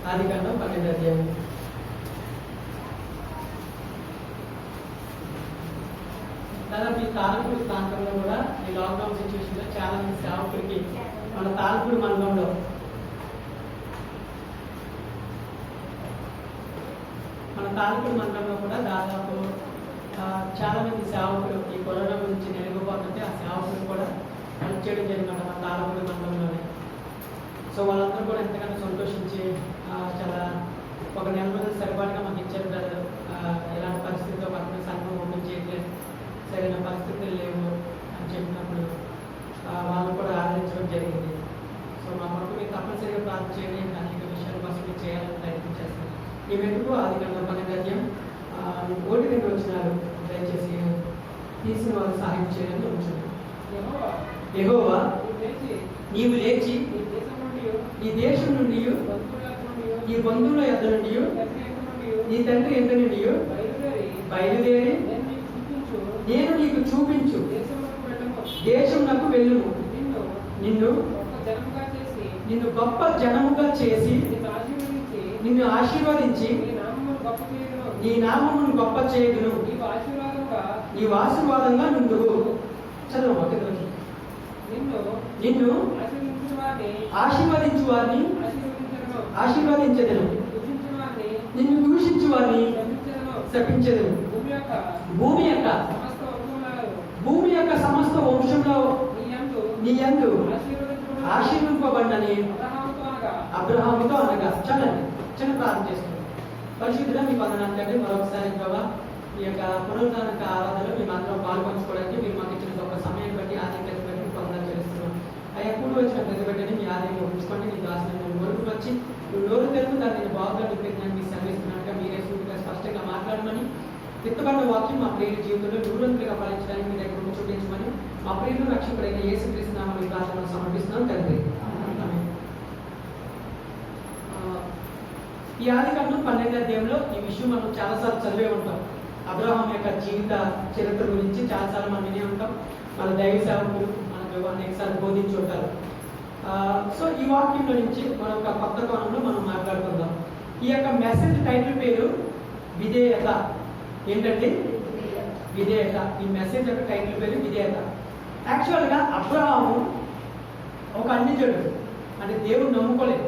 ఆదికాండం 12వ అధ్యాయం. దాదాపు ఈ తాలపూడి ప్రాంతంలో కూడా ఈ లాక్డౌన్ సిచ్యువేషన్లో చాలా మంది సేవకుడికి మన తాలపూడి మండలంలో కూడా దాదాపు చాలా మంది సేవకులు ఈ కరోనా గురించి నెలకొపోతుంటే ఆ సేవకులు కూడా హెల్ప్ చేయడం జరిగిందన్నమాట మన తాలపూడి మండలంలోనే. సో వాళ్ళందరూ కూడా ఎంతగానో సంతోషించి చాలా ఒక నెల రోజులు సరిపాటుగా మాకు ఇచ్చారు కదా. ఇలాంటి పరిస్థితిలో పక్కన సంఘం ఓపెన్ చేయట్లేదు, సరైన పరిస్థితులు లేవు అని చెప్పినప్పుడు వాళ్ళు కూడా ఆదరించడం జరిగింది. సో మా కొరకు మీరు తప్పనిసరిగా ప్రార్థన చేయండి, అనేక విషయాల కోసం మీరు చేయాలని ప్రయత్నం చేస్తాను. ఈ వెతుకు ఆదికాండం 12వ అధ్యాయం 1-2 వచనాలు దయచేసి తీసిన వారు సహాయం చేయాలని ఉంచున్నాను. యెహోవా నీవు లేచి ఈ దేశం నుండి ఈ బంధువుల యొద్ద నుండి నీ తండ్రి ఎంత నుండి బయలుదేరి నేను నీకు చూపించు దేశమునకు వెళ్ళుము. నిన్ను గొప్ప జనముగా చేసి నిన్ను ఆశీర్వదించి నీ నామమును గొప్ప చేయుదును. నీవు ఆశీర్వాదంగా నుండువు. చదువు. నిన్ను ఆశీర్వదించు వారిని ఆశీర్వదించదను, నిన్ను దూషించు వారిని శపించదను. భూమి యొక్క సమస్త వంశంలో నీ యందు ఆశీర్వింపబడినని అబ్రహాముతో అనగా. చలండి, చిన్న ప్రార్థన చేస్తున్నాం. పరిశుద్ధుడా మీ వందనాలు మరొకసారి ప్రభావ ఈ యొక్క పునరుద్ధారక ఆరాధనలో మేము అందరం పాల్పంచుకోవడానికి మీరు మాకు ఇచ్చిన గొప్ప సమయం బట్టి ఆధిక్యత బట్టి వందనాలు చేస్తున్నాం. అయ్యా కూడి వచ్చిన ప్రతి బిడ్డని మీ ఆదాయం ఉంచుకోండి. నీ దాసులను నోరుకు వచ్చి నువ్వు నోరు తెలుగు దాన్ని బాగా నింపిందని మీకు శ్రమిస్తున్నట్టుగా మీరే సూటిగా స్పష్టంగా మాట్లాడమని, విత్తబడిన వాక్యం మా ప్రియుల జీవితంలో నూరంతలుగా ఫలించడానికి మీ దగ్గర చూపించమని మా ప్రియులు రక్షకుడైన యేసుక్రీస్తు నామములో ఈ ప్రార్థన సమర్పిస్తున్నాం తండ్రి. ఈ ఆదికాండం 12వ అధ్యాయంలో ఈ విషయం మనం చాలాసార్లు చదివే ఉంటాం. అబ్రహాం యొక్క జీవిత చరిత్ర గురించి చాలాసార్లు మనం వినే ఉంటాం. మన దైవ సేవకులు మనకు అనేకసార్లు బోధించి ఉంటారు. సో ఈ వాక్యంలో నుంచి మనం ఒక కొత్త కోణంలో మనం మాట్లాడుకుందాం. ఈ యొక్క మెసేజ్ టైటిల్ పేరు విధేయత. ఏంటంటే విధేయత. ఈ మెసేజ్ యొక్క టైటిల్ పేరు విధేయత. యాక్చువల్గా అబ్రహాము ఒక అన్యజనుడు, అంటే దేవుడు నమ్ముకోలేదు.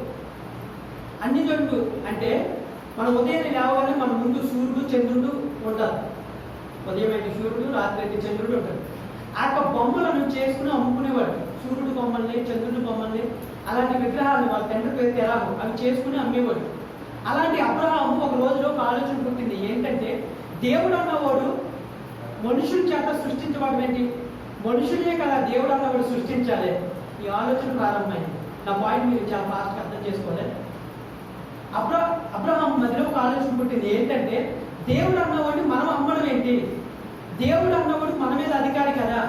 అన్యజనుడు అంటే మన ఉదయం లేవగానే మన ముందు సూర్యుడు చంద్రుడు ఉంటారు. ఉదయం అయితే సూర్యుడు, రాత్రి అయితే చంద్రుడు ఉంటారు. ఆ యొక్క బొమ్మలను చేసుకుని అమ్ముకునేవాడు. సూర్యుడు బొమ్మల్ని, చంద్రుడి బొమ్మల్ని, అలాంటి విగ్రహాలను వాళ్ళ తండ్రి పేరు ఎలాగో అవి చేసుకుని అమ్మేవాడు. అలాంటి అబ్రహాము ఒక రోజులో ఒక ఆలోచన పుట్టింది. ఏంటంటే దేవుడు అన్నవాడు మనుషుల చేత సృష్టించబడడం ఏంటి, మనుషులే కదా దేవుడు అన్నవాడు సృష్టించాలి. ఈ ఆలోచన ప్రారంభమైంది. నా పాయింట్ మీరు చాలా ఫాస్ట్గా అర్థం చేసుకోవాలి. అబ్రహాం మధ్యలో ఒక ఆలోచన పుట్టింది. ఏంటంటే దేవుడు అన్నవాడిని మనం అమ్మడం ఏంటి, దేవుడు అన్నవాడు మన మీద అధికారి కదా,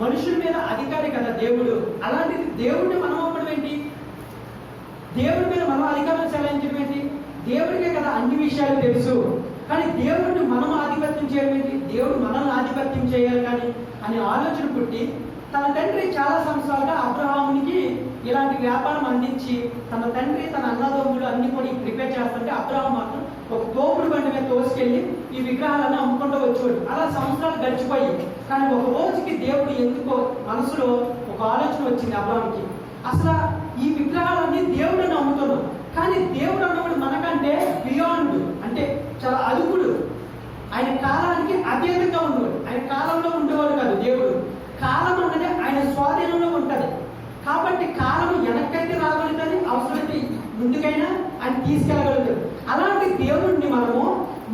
మనుషుల మీద అధికారి కదా దేవుడు. అలాంటిది దేవుడిని మనం అమ్మడం ఏంటి, దేవుడి మీద మనం అధికారం చెలాయించడం ఏంటి, దేవుడికే కదా అన్ని విషయాలు తెలుసు. కానీ దేవుడిని మనం ఆధిపత్యం చేయడం ఏంటి, దేవుడు మనల్ని ఆధిపత్యం చేయాలి కానీ అనే ఆలోచన పుట్టి తన తండ్రి చాలా సంవత్సరాలుగా అబ్రహామునికి ఇలాంటి వ్యాపారం అందించి తన తండ్రి తన అన్నదమ్ములు అన్ని కూడా ప్రిపేర్ చేస్తుంటే అబ్రహాం మాత్రం ఒక తోపుడు బండి మీద తోసుకెళ్ళి ఈ విగ్రహాలను అమ్ముకుంటూ వచ్చేవాడు. అలా సంవత్సరాలు గడిచిపోయి కానీ ఒక రోజుకి దేవుడు ఎందుకో మనసులో ఒక ఆలోచన వచ్చింది అబ్రహాంకి. అసలు ఈ విగ్రహాలన్నీ దేవుడిని అమ్ముతున్నాం, కానీ దేవుడు అన్నవాడు మనకంటే బియాండ్, అంటే చాలా అదుపుడు. ఆయన కాలానికి అతీతంగా ఉండేవాడు. ఆయన కాలంలో ఉండేవాడు కాదు దేవుడు. కాలం అన్నది ఆయన స్వాధీనంలో ఉంటుంది. కాబట్టి కాలం వెనక్కైతే రాగలుగుతుంది, అవసరమైతే ముందుకైనా ఆయన తీసుకెళ్ళగలుగుతాడు. అలాంటి దేవుడిని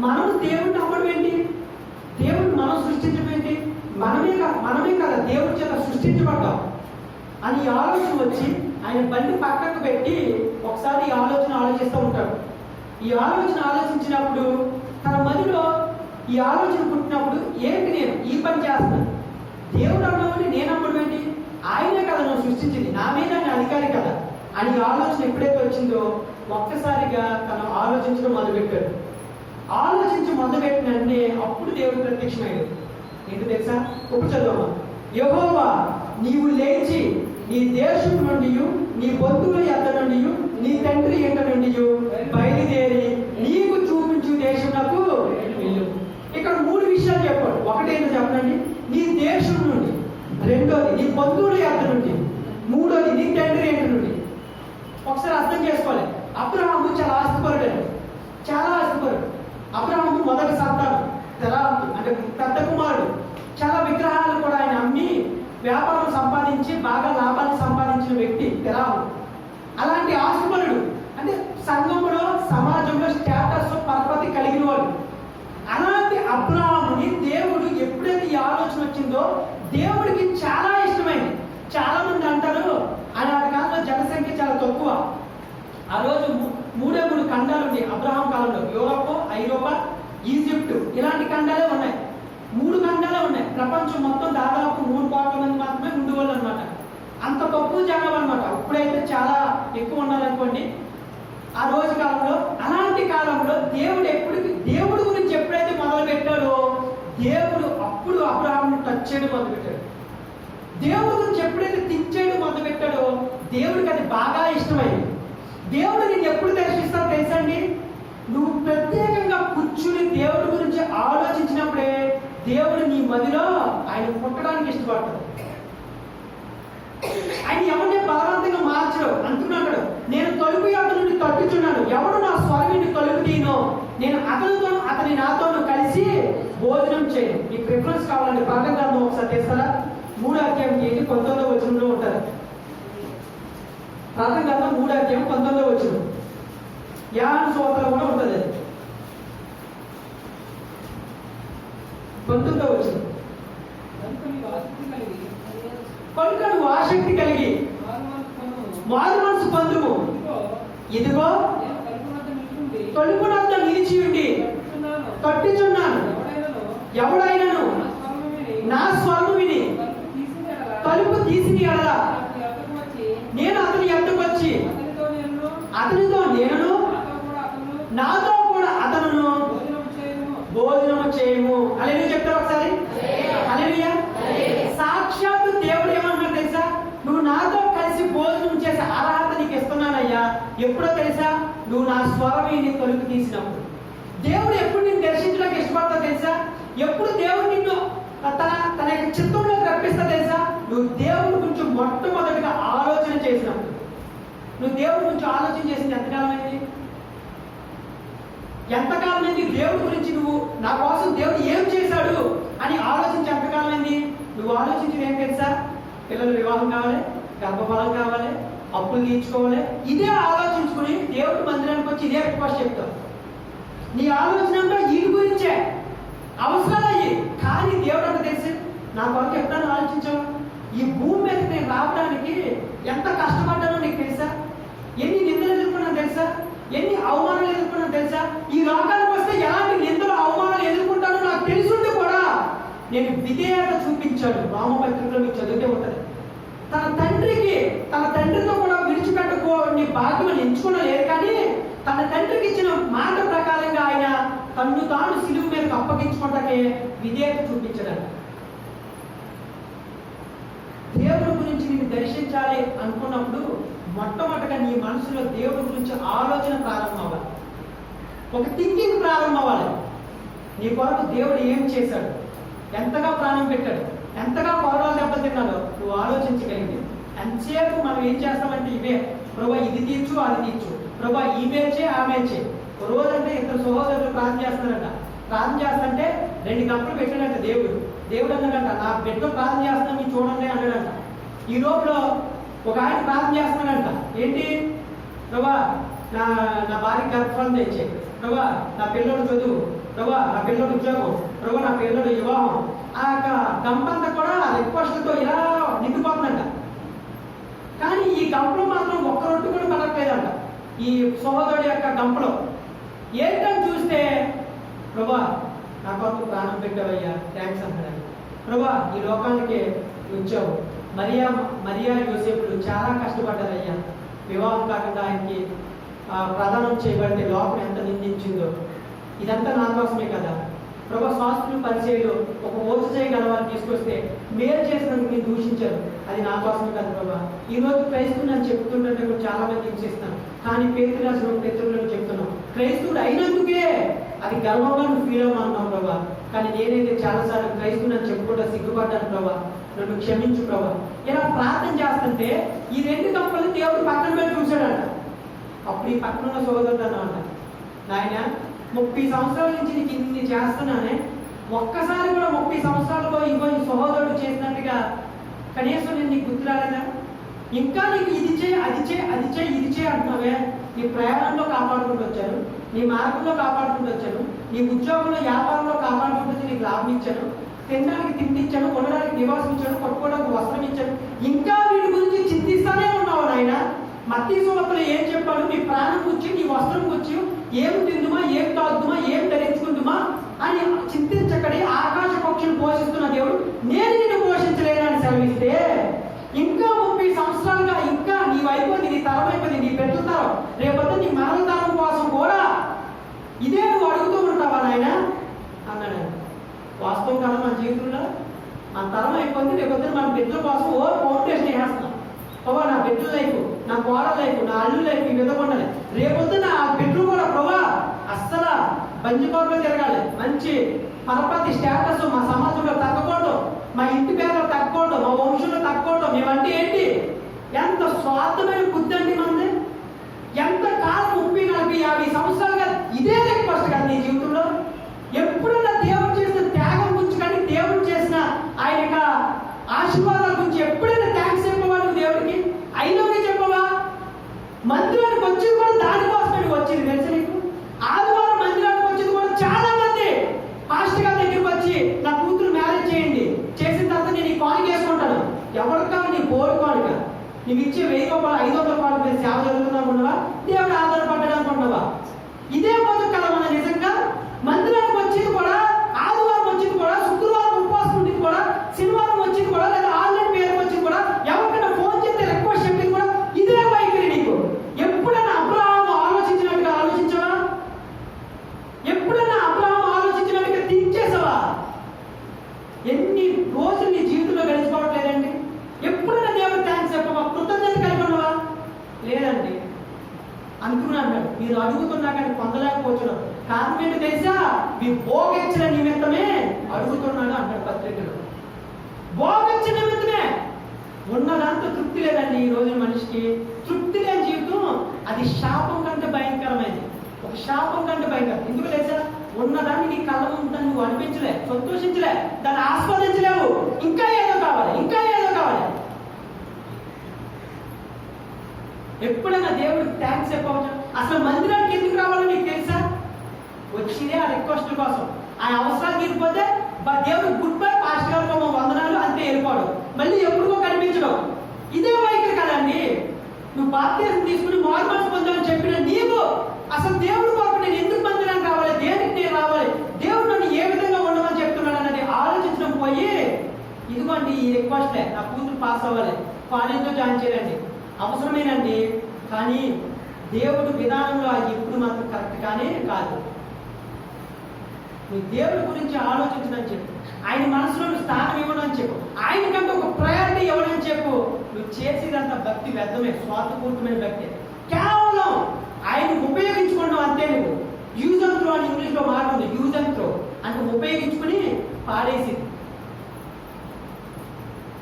మనం దేవుడిని అమ్మడం ఏంటి, దేవుడిని మనం సృష్టించడం ఏంటి, మనమే కదా దేవుడి చేత సృష్టించబడ్డాం అని ఆలోచన వచ్చి ఆయన బండి పక్కకు పెట్టి ఒకసారి ఈ ఆలోచిస్తూ ఉంటాడు. ఈ ఆలోచించినప్పుడు తన మదిలో ఈ ఆలోచన పుట్టినప్పుడు ఏంటి, నేను ఈ పని చేస్తాను, దేవుడు అన్నవాడిని నేను అమ్మడం ఏంటి, ఆయనే కదా నన్ను సృష్టించింది, నా మీద ఆయన అధికారి కదా అని ఆలోచన ఎప్పుడైతే వచ్చిందో ఒక్కసారిగా తను ఆలోచించడం మొదలుపెట్టాడు. మొదలుపెట్టినంటే అప్పుడు దేవుడు ప్రత్యక్షమయ్యాడు. ఏంటి తెలుసా? ఇప్పుడు చదవమా. యెహోవా నీవు లేచి నీ దేశం నుండి నీ బంధువుల యొద్ద నుండి నీ తండ్రి ఇంట నుండి రెండోది నీ బంధువుల యొద్ద నుండి, మూడోది నీ తండ్రి ఇంటి నుండి. ఒకసారి అర్థం చేసుకోవాలి. అబ్రహాము చాలా ఆస్తిపరుడు, చాలా ఆస్తిపరుడు. అబ్రహాము మొదటి సంతానం, అంటే పెద్ద కుమారుడు. చాలా విగ్రహాలు కూడా ఆయన అమ్మి వ్యాపారం సంపాదించి బాగా లాభాలు సంపాదించిన వ్యక్తి తెరాము. అలాంటి ఆస్తిపరుడు, అంటే సంఘంలో సమాజంలో స్టేటస్ పరపతి కలిగిన వాడు. అలాంటి అబ్రహాముని దేవుడు ఎప్పుడైతే ఈ ఆలోచన వచ్చిందో దేవుడికి చాలా ఇష్టమైంది. చాలా మంది అంటారు ఆనాటి కాలంలో జనసంఖ్య చాలా తక్కువ. ఆ రోజు 3 ఖండాలు ఉన్నాయి అబ్రహాం కాలంలో. యూరోప్, ఐరోపా, ఈజిప్ట్ ఇలాంటి ఖండాలే ఉన్నాయి. 3 ఖండాలే ఉన్నాయి. ప్రపంచం మొత్తం దాదాపు 3 కోట్ల మంది మాత్రమే ఉండేవాళ్ళు అనమాట. అంత తక్కువ జనాభా అనమాట. ఇప్పుడైతే చాలా ఎక్కువ ఉన్నారనుకోండి. ఆ రోజు కాలంలో, అలాంటి కాలంలో దేవుడు గురించి ఎప్పుడైతే మొదలు పెట్టాడో దేవుడు అప్పుడు అబ్రహాంని టచ్ చేయడం మొదలు పెట్టాడు. దేవుడి గురించి ఎప్పుడైతే థింక్ చేయడం మొదలు పెట్టాడో దేవుడికి అది బాగా ఇష్టమైంది. దేవుడు నేను ఎప్పుడు దర్శిస్తావు తెలుసండి, నువ్వు ప్రత్యేకంగా కూర్చుని దేవుడి గురించి ఆలోచించినప్పుడే దేవుడు నీ మదిలో ఆయన పుట్టడానికి ఇష్టపడతాడు. ఆయన ఎవరిని బలవంతంగా మార్చడు. అంటున్నాడు, నేను తలుపు యొద్ద నుండి తట్టుచున్నాను, ఎవడు నా స్వరమిని తలుపు తీయనో నేను అతనితోను అతని నాతోను కలిసి భోజనం చేయను. మీకు రిఫరెన్స్ కావాలంటే ప్రకటన గ్రంథం ఒకసారి తీస్తారా? 3వ అధ్యాయం 19వ వచనంలో ఉంటారు. ప్రకటన గ్రంథం 3వ అధ్యాయం 19వ వచనం. యోహాను సువార్తలో కూడా ఉంటుంది అది. 19వ వచనం. కనుక నువ్వు ఆసక్తి కలిగి మారు మనసు పొందుము. ఇదిగో తలుపునొద్ద నిలిచి ఉండి తట్టుచున్నాను, ఎవడైనను నా స్వరము విని తలుపు తీసిని ఎడల నేను అతని యొద్దకు వచ్చి అతనితో నేను నాతో కూడా అతను భోజనము చేయము. హల్లెలూయా చెప్తారు ఒకసారి. హల్లెలూయా. సాక్షాత్తు దేవుడు ఏమన్నాడు తెలుసా? నువ్వు నాతో కలిసి భోజనం చేసే అర్హత నీకు ఇస్తున్నానయ్యా. ఎప్పుడో తెలుసా? నువ్వు నా స్వరమేని తలుపు తీసినప్పుడు. దేవుడు ఎప్పుడు నిన్ను దర్శించడానికి ఇష్టపడతా తెలుసా? ఎప్పుడు దేవుడు నిన్ను తన యొక్క చిత్తంలో రప్పిస్తా తెలుసా? నువ్వు దేవుడి గురించి మొట్టమొదటిగా ఆలోచన చేసినప్పుడు. నువ్వు దేవుడి గురించి ఆలోచన చేసింది ఎంతకాలమైంది? ఎంతకాలమైంది దేవుడి గురించి నువ్వు నా కోసం దేవుడు ఏం చేశాడు అని ఆలోచించి ఎంతకాలమైంది? నువ్వు ఆలోచించింది ఏం తెలుసా? పిల్లలు వివాహం కావాలి, గర్భఫలం కావాలి, అప్పులు తీర్చుకోవాలి. ఇదే ఆలోచించుకుని దేవుడి మందిరానికి వచ్చి ఇదే రిక్వెస్ట్ చెప్తావు. నీ ఆలోచన అంతా ఈ గురించే, అవసరాలు అయ్యి. కానీ దేవుడు అంటే తెలిసి నా కొరకు ఎప్పుడైనా ఆలోచించావు? ఈ భూమి మీద నేను రావడానికి ఎంత కష్టపడ్డానో నీకు తెలుసా? ఎన్ని నిందలు ఎదుర్కొన్నాను తెలుసా? ఎన్ని అవమానాలు ఎదుర్కొన్నాను తెలుసా? ఈ లోకానికి వస్తే ఎలాంటి నిందలు అవమానాలు ఎదుర్కొంటానో నాకు తెలుసుంటే కూడా నేను విధేయత చూపించాడు. రామపత్రికలో మీకు చదివితే ఉంటుంది. తన తండ్రితో కూడా విడిచిపెట్టుకోని భాగ్యం ఎంచుకోలేదు. కానీ తన తండ్రికి ఇచ్చిన మాట ప్రకారంగా ఆయన తన్ను తాను సిలువు మీదకి అప్పగించుకోవటానికి విధేయత చూపించాడు. దేవుడి గురించి నేను దర్శించాలి అనుకున్నప్పుడు మొట్టమొదటిగా నీ మనసులో దేవుడి గురించి ఆలోచన ప్రారంభం అవ్వాలి. ఒక థింకింగ్ ప్రారంభం అవ్వాలి. నీ కొరకు దేవుడు ఏం చేశాడు, ఎంతగా ప్రాణం పెట్టాడు, ఎంతగా పౌరాలు దెబ్బతిన్నాడో నువ్వు ఆలోచించగలిగింది. ఎంతసేపు మనం ఏం చేస్తామంటే ఇవే, ప్రభా ఇది తీర్చు అది తీర్చు, ప్రభా ఈ మేచే ఆ మేచే. రోజంటే ఇద్దరు సహోదరులు ప్రార్థన చేస్తున్నారంట. ప్రార్థన చేస్తుంటే 2 గంటలు పెట్టాడంట దేవుడు అన్నాడంట, నా బిడ్డ ప్రార్థన చేస్తున్నా మీరు చూడండి అన్నాడంట. ఈ లోపల ఒక ఆయన ప్రార్థన చేస్తున్నాడంట, ఏంటి ప్రభా నా భార్య గర్భఫలం తెచ్చే, ప్రభా నా పిల్లడు చదువు, ప్రభా నా పిల్లడు ఉద్యోగం, ప్రభా నా పిల్లడు వివాహం. ఆ యొక్క గంపంతా కూడా రిక్వెస్ట్తో ఇలా నిండిపోతుందంట. కానీ ఈ గంపలో మాత్రం ఒక్క రొట్టు కూడా పడట్లేదంట. ఈ సహోదరుడి యొక్క గంపలో ఏంటని చూస్తే, ప్రభా నా కొరకు ప్రాణం పెట్టావయ్యా, థ్యాంక్స్ అంటాడు. ప్రభా ఈ లోకానికి వచ్చావు, మరియా యోసేపులు చాలా కష్టపడ్డారయ్యా, వివాహం కాకుండా ఆయనకి ప్రదానం చేయబడితే లోకం ఎంత నిందించిందో, ఇదంతా నా కోసమే కదా. ప్రభా శాస్త్రులు పరిచయలు ఒక ఓచ చేయగలవాన్ని తీసుకొస్తే మేలు చేసినందుకు నేను దూషించాను, అది నా కోసమే కదా ప్రభా. ఈరోజు క్రైస్తవుని అని చెప్తుంటే చాలా మంది హింసిస్తాను, కానీ పేతురు రాసిన పేతురులను చెప్తున్నాం, క్రైస్తవుడు అయినందుకే అది గర్వంగా నువ్వు ఫీల్ అవ్వమన్నావు ప్రభా. కానీ నేనైతే చాలాసార్లు క్రైస్తువుని చెప్పుకుంటా సిగ్గుపడ్డాను ప్రభా, నన్ను క్షమించు ప్రభా. ఇలా ప్రార్థన చేస్తుంటే ఈ 2 కప్పులు దేవుడు పక్కన పెట్టి చూశాడంట. అప్పుడు ఈ పక్కన ఉన్న సోదరుడు అన్నమాట, నాయన 30 సంవత్సరాల నుంచి నీకు ఇన్ని చేస్తున్నానే, ఒక్కసారి కూడా 30 సంవత్సరాలుగా ఇంకో ఈ సహోదరుడు చేసినట్టుగా కనీసం నేను నీకు గుర్తు రాలేదా? ఇంకా నీకు ఇది చేయి, అది చేయి, అది చేయి, ఇది చేయి అంటున్నావే. నీ ప్రయాణంలో కాపాడుకుంటూ వచ్చాను, నీ మార్గంలో కాపాడుకుంటూ వచ్చాను, నీ ఉద్యోగంలో వ్యాపారంలో కాపాడుకుంటూ వచ్చి నీకు లాభం ఇచ్చాను, తినడానికి తిండి ఇచ్చాను, కొనడానికి నివాసం ఇచ్చాను, కొట్టుకోవడానికి వస్త్రం ఇచ్చాను. ఇంకా వీటి గురించి చింతిస్తానే ఉన్నావు నాయన. మత్తయి సువార్తలో ఏం చెప్పాడు? నీ ప్రాణం గురించి, నీ వస్త్రం గురించి, ఏం తిందుమా, ఏం తాగుదుమా, ఏం ధరించుకుందుమా అని చింతించకడి ఆకాశ పక్షులు పోషిస్తున్న దేవుడు నేను నిన్ను పోషించలేనని సెలవిస్తే, ఇంకా 30 సంవత్సరాలుగా ఇంకా నీ అయిపోయింది, నీ తరం అయిపోయింది, నీ పెద్ద తరం, రేపొద్దు నీ మరణ తరం కోసం కూడా ఇదే నువ్వు అడుగుతూ ఉంటావా నాయన అన్నాడు. వాస్తవం కదా మన జీవితంలో. మన తరం అయిపోయింది, రేపొద్దు మన బిడ్డల కోసం ఓ ఫౌండేషన్ వేసేస్తున్నాం. ప్రభా నా బిడ్డల లైఫ్, నా కోడల లైఫ్, నా అల్లు లైఫ్ ఈ విధంగా ఉండాలి. రేపొద్దు నా బిడ్డలు కూడా ప్రభా అస్సలు బంజికోట్లో తిరగాలి, మంచి పరపతి స్టేటస్ మా సమాజంలో తగ్గకూడదు, మా ఇంటి పేరులో తగ్గకూడదు, మా వంశంలో తగ్గకూడదు. మేమంటే ఏంటి? ఎంత స్వార్థమైన బుద్ధి అండి మనది. ఎంత కాలం 30, 40, 50 సంవత్సరాలుగా ఇదే రిక్వెస్ట్ కదా నీ జీవితంలో. ఎప్పుడైనా దేవుడు చేసిన త్యాగం గురించి కానీ దేవుడు చేసిన ఆయన యొక్క ఆశీర్వాదాల గురించి ఎప్పుడైనా థ్యాంక్స్ చెప్పవా నువ్వు దేవుడికి? అయిలోనే చెప్పవా? మందిరానికి వచ్చింది కూడా దానికోసమే వచ్చింది తెలుసు నీకు. ఆదివారం మందిరానికి వచ్చింది కూడా చాలా మంది పాస్టర్ గారి దగ్గరికి వచ్చి నా కూతురు మ్యారేజ్ చేయండి, చేసిన తర్వాత నేను ఈ కానుక వేసుకుంటాను. ఎవరికి కావాలి? నీ బోర్డు కానుక. నీకు ఇచ్చే 1000 రూపాయలు 500 రూపాయలు మీరు సేవ జరుగుతున్నానుకున్నావా? దేవుడు ఆధారపడ్డానుకున్నావా? ఇదే బతుకు కదా మన నిజంగా. మందిరానికి వచ్చింది కూడా, ఆదివారం వచ్చింది కూడా, శుక్రవారం ఉపవాసం ఉంటుంది కూడా, శనివారం వచ్చింది కూడా, లేదా ఆన్లైన్ పేరుకి వచ్చింది కూడా, ఎవరికైనా ఫోన్ చేస్తే రిక్వెస్ట్ చెప్పింది కూడా ఇదే వైఖరి నీకు. ఎప్పుడైనా అబ్రహాము ఆలోచించినట్టుగా ఆలోచించావా? ఎప్పుడైనా అబ్రహాము ఆలోచించినట్టుగా థింక్ చేసావా? ఎన్ని రోజులు నీ జీవితంలో గడిచిపోవట్లేదండి? ఎప్పుడైనా దేవుడు థ్యాంక్స్ చెప్పవా? కృతజ్ఞత కలిగి ఉన్నావా? లేదండి. అనుకున్నాడు మీరు అడుగుతున్నా కానీ పొందలేకపోతున్నాం. కారణం ఏంటో తెలుసా? మీ భోగించిన నిమిత్తమే అడుగుతున్నాడు అన్నాడు పత్రికలో. భోగించిన నిమిత్తమే. ఉన్నదాంతో తృప్తి లేదండి ఈ రోజు మనిషికి. తృప్తి లేని జీవితం అది శాపం కంటే భయంకరమైనది. ఒక శాపం కంటే భయంకరం. ఎందుకు తెలుసా? ఉన్నదాన్ని నీ కళ్ళ ఉందని నువ్వు అనిపించలే, సంతోషించలే, దాన్ని ఆస్వాదించలేవు. ఇంకా ఏదో కావాలి, ఇంకా ఏదో కావాలి. ఎప్పుడైనా దేవుడికి థ్యాంక్స్ చెప్పవచ్చు. అసలు మందిరానికి ఎందుకు రావాలో నీకు తెలుసా? వచ్చిందే ఆ రిక్వెస్ట్ కోసం. ఆ అవసరాలు తీరిపోతే దేవుడు గుడ్ బై, పాస్టర్ గారు వందనాలు, అంతే వెళ్ళిపోవడం, మళ్ళీ ఎప్పుడుకో కనిపించడం. ఇదే వైఖరి కదండి. నువ్వు బాప్తిసం తీసుకుని మారుమనసు పొందాలని చెప్పిన నీవు అసలు దేవుడు కొరకు నేను ఎందుకు మందిరానికి రావాలి, దేనికి నేను రావాలి, దేవుడు నన్ను ఏ విధంగా ఉండమని చెప్తున్నాడు అన్నది ఆలోచించడం పోయి, ఇదిగోండి ఈ రిక్వెస్టే, నా కూతురు పాస్ అవ్వాలి, కాలేజ్లో జాయిన్ చేయాలండి, అవసరమేనండి. కానీ దేవుడు విధానంలో అది ఇప్పుడు మాత్రం కరెక్ట్ కానీ కాదు. నీ దేవుడి గురించి ఆలోచించదని చెప్పు, ఆయన మనసులో స్థానం ఇవ్వడం చెప్పు, ఆయనకంటే ఒక ప్రయారిటీ ఇవ్వడం చెప్పు. నువ్వు చేసేదంతా భక్తి వ్యర్థమే, స్వార్థపూర్తమైన భక్తి. కేవలం ఆయన ఉపయోగించుకోవడం అంతే. నువ్వు యూజ్ అండ్ త్రో అని ఇంగ్లీష్లో మాట ఉంది, యూజ్ అండ్ త్రో అంటే ఉపయోగించుకుని పాడేసి.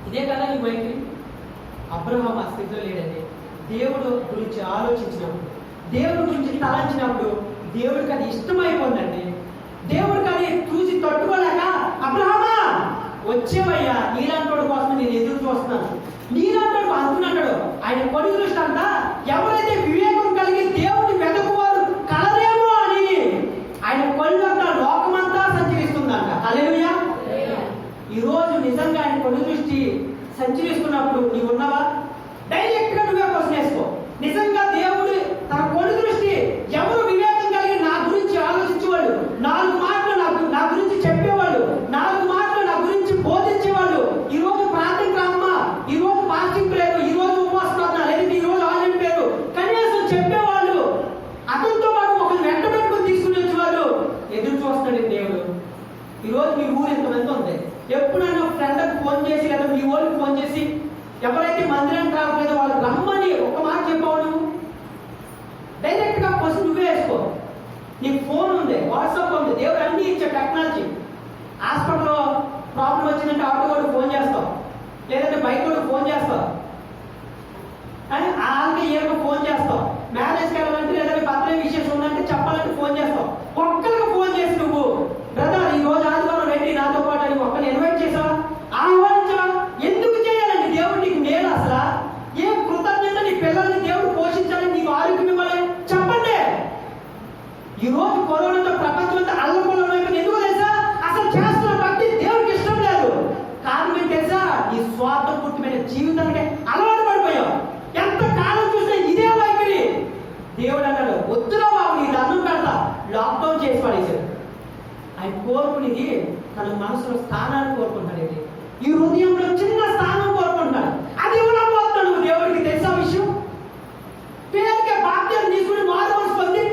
ఇదే కదా నీ వైఖరి. అబ్రహాము ఆ స్థితిలో లేడండి. దేవుడు గురించి ఆలోచించినప్పుడు, దేవుడి గురించి తలంచినప్పుడు దేవుడికి అది ఇష్టమైపోయిందండి. దేవుడికి అది చూసి తట్టుకోలేక, అబ్రహామా వచ్చేవయ్యా, నీలాంటి కోసం నేను ఎదురు చూస్తున్నాను, నీలాంటి అంటున్నాడు. ఆయన కొడి దృష్టి అంట, ఎవరైతే వివేకం కలిగి దేవుడిని వెతకువారు కలరేమో అని ఆయన కొడుకంట లోకమంతా సంచరిస్తుందంట. హల్లెలూయా. ఈరోజు నిజంగా ఆయన కొడి దృష్టి సంచరిస్తున్నప్పుడు నీవు ఉన్నావా? డైరెక్ట్ గా నువ్వే క్వశ్చన్ వేసుకో. నిజంగా దేవుడు తన కొడు దృష్టి ఎవరు వివేకం కలిగి నా గురించి ఆలోచించేవాళ్ళు, 4 మాటలు నా గురించి చెప్పేవాళ్ళు, 4 మాటలు నా గురించి బోధించేవాళ్ళు, ఈ రోజు ప్రార్థనకు రామ్మా, ఈ రోజు ఫాస్టింగ్ లేదు, ఈ రోజు ఉపవాస ప్రార్థన లేదు, ఈ రోజు ఆన్లైన్ పేరు కనీసం చెప్పేవాళ్ళు, అతనితో పాటు ఒకరు వెంట పెట్టుకుని తీసుకుని వచ్చేవాళ్ళు ఎదురు చూస్తాడు దేవుడు. ఈరోజు మీ ఊరు ఎంతమంది ఉంది? ఎప్పుడైనా ఫ్రెండ్కి ఫోన్ చేసి లేదా మీ ఊరికి ఫోన్ చేసి ఎవరైతే మందిరానికి రావట్లేదో వాళ్ళు రమ్మని ఒక మాట చెప్పావు? నువ్వు డైరెక్ట్ గా క్వశ్చన్ నువ్వే వేసుకో. నీ ఫోన్ ఉంది, వాట్సాప్ ఉంది, దేవుడు అన్ని ఇచ్చే టెక్నాలజీ. హాస్పిటల్లో ప్రాబ్లం వచ్చిందంటే ఆటో కూడా ఫోన్ చేస్తాం, లేదంటే బైక్ కూడా ఫోన్ చేస్తాం, అని వాళ్ళకి ఏమో ఫోన్ చేస్తాం. మ్యారేజ్కి వెళ్ళాలంటే లేదంటే బర్త్డే విషయం ఉందంటే చెప్పాలంటే ఫోన్ చేస్తాం. ఒక్కరికి ఫోన్ చేసి నువ్వు బ్రదర్ ఈ రోజు ఆదివారం రండి నాతో పాటు అని ఒక్కరిని ఇన్వైట్ చేసావా, ఆహ్వానించవా? ఎందుకు చేయాలండి? దేవుడు నీకు మేలు అసలు ఏ కృతజ్ఞత? నీ పిల్లల్ని దేవుడు పోషించాలని నీకు ఆరోగ్యం ఇవ్వాలి చెప్పండి. ఈ రోజు కరోనాతో ప్రపంచం అంతా అల్లకొల్లం అయిపోయింది. ఎందుకు తెలుసా? అసలు చేస్తున్న భక్తి దేవుడికి ఇష్టం లేదు. కారణం ఏంటి తెలుసా? ఈ స్వార్థపూర్తమైన జీవితానికి అలవాటు పడిపోయావు. ఎంత కాలం చూసినా ఇదే వైఖరి. దేవుడు అన్నాడు, వద్దురా బాబు నీ దండం పెడతా, లాక్డౌన్ చేసి పడేశాడు. ఆయన కోరుకునేది తన మనసులో స్థానాన్ని కోరుకుంటాడు. ఈ హృదయంలో చిన్న స్థానం కోరుకుంటాడు. అది ఇవ్వలేకపోతున్నాడు నువ్వు దేవుడికి. తెలుసా విషయం? పేరుకే బాధ్యత తీసుకుని మారుమనసు పొంది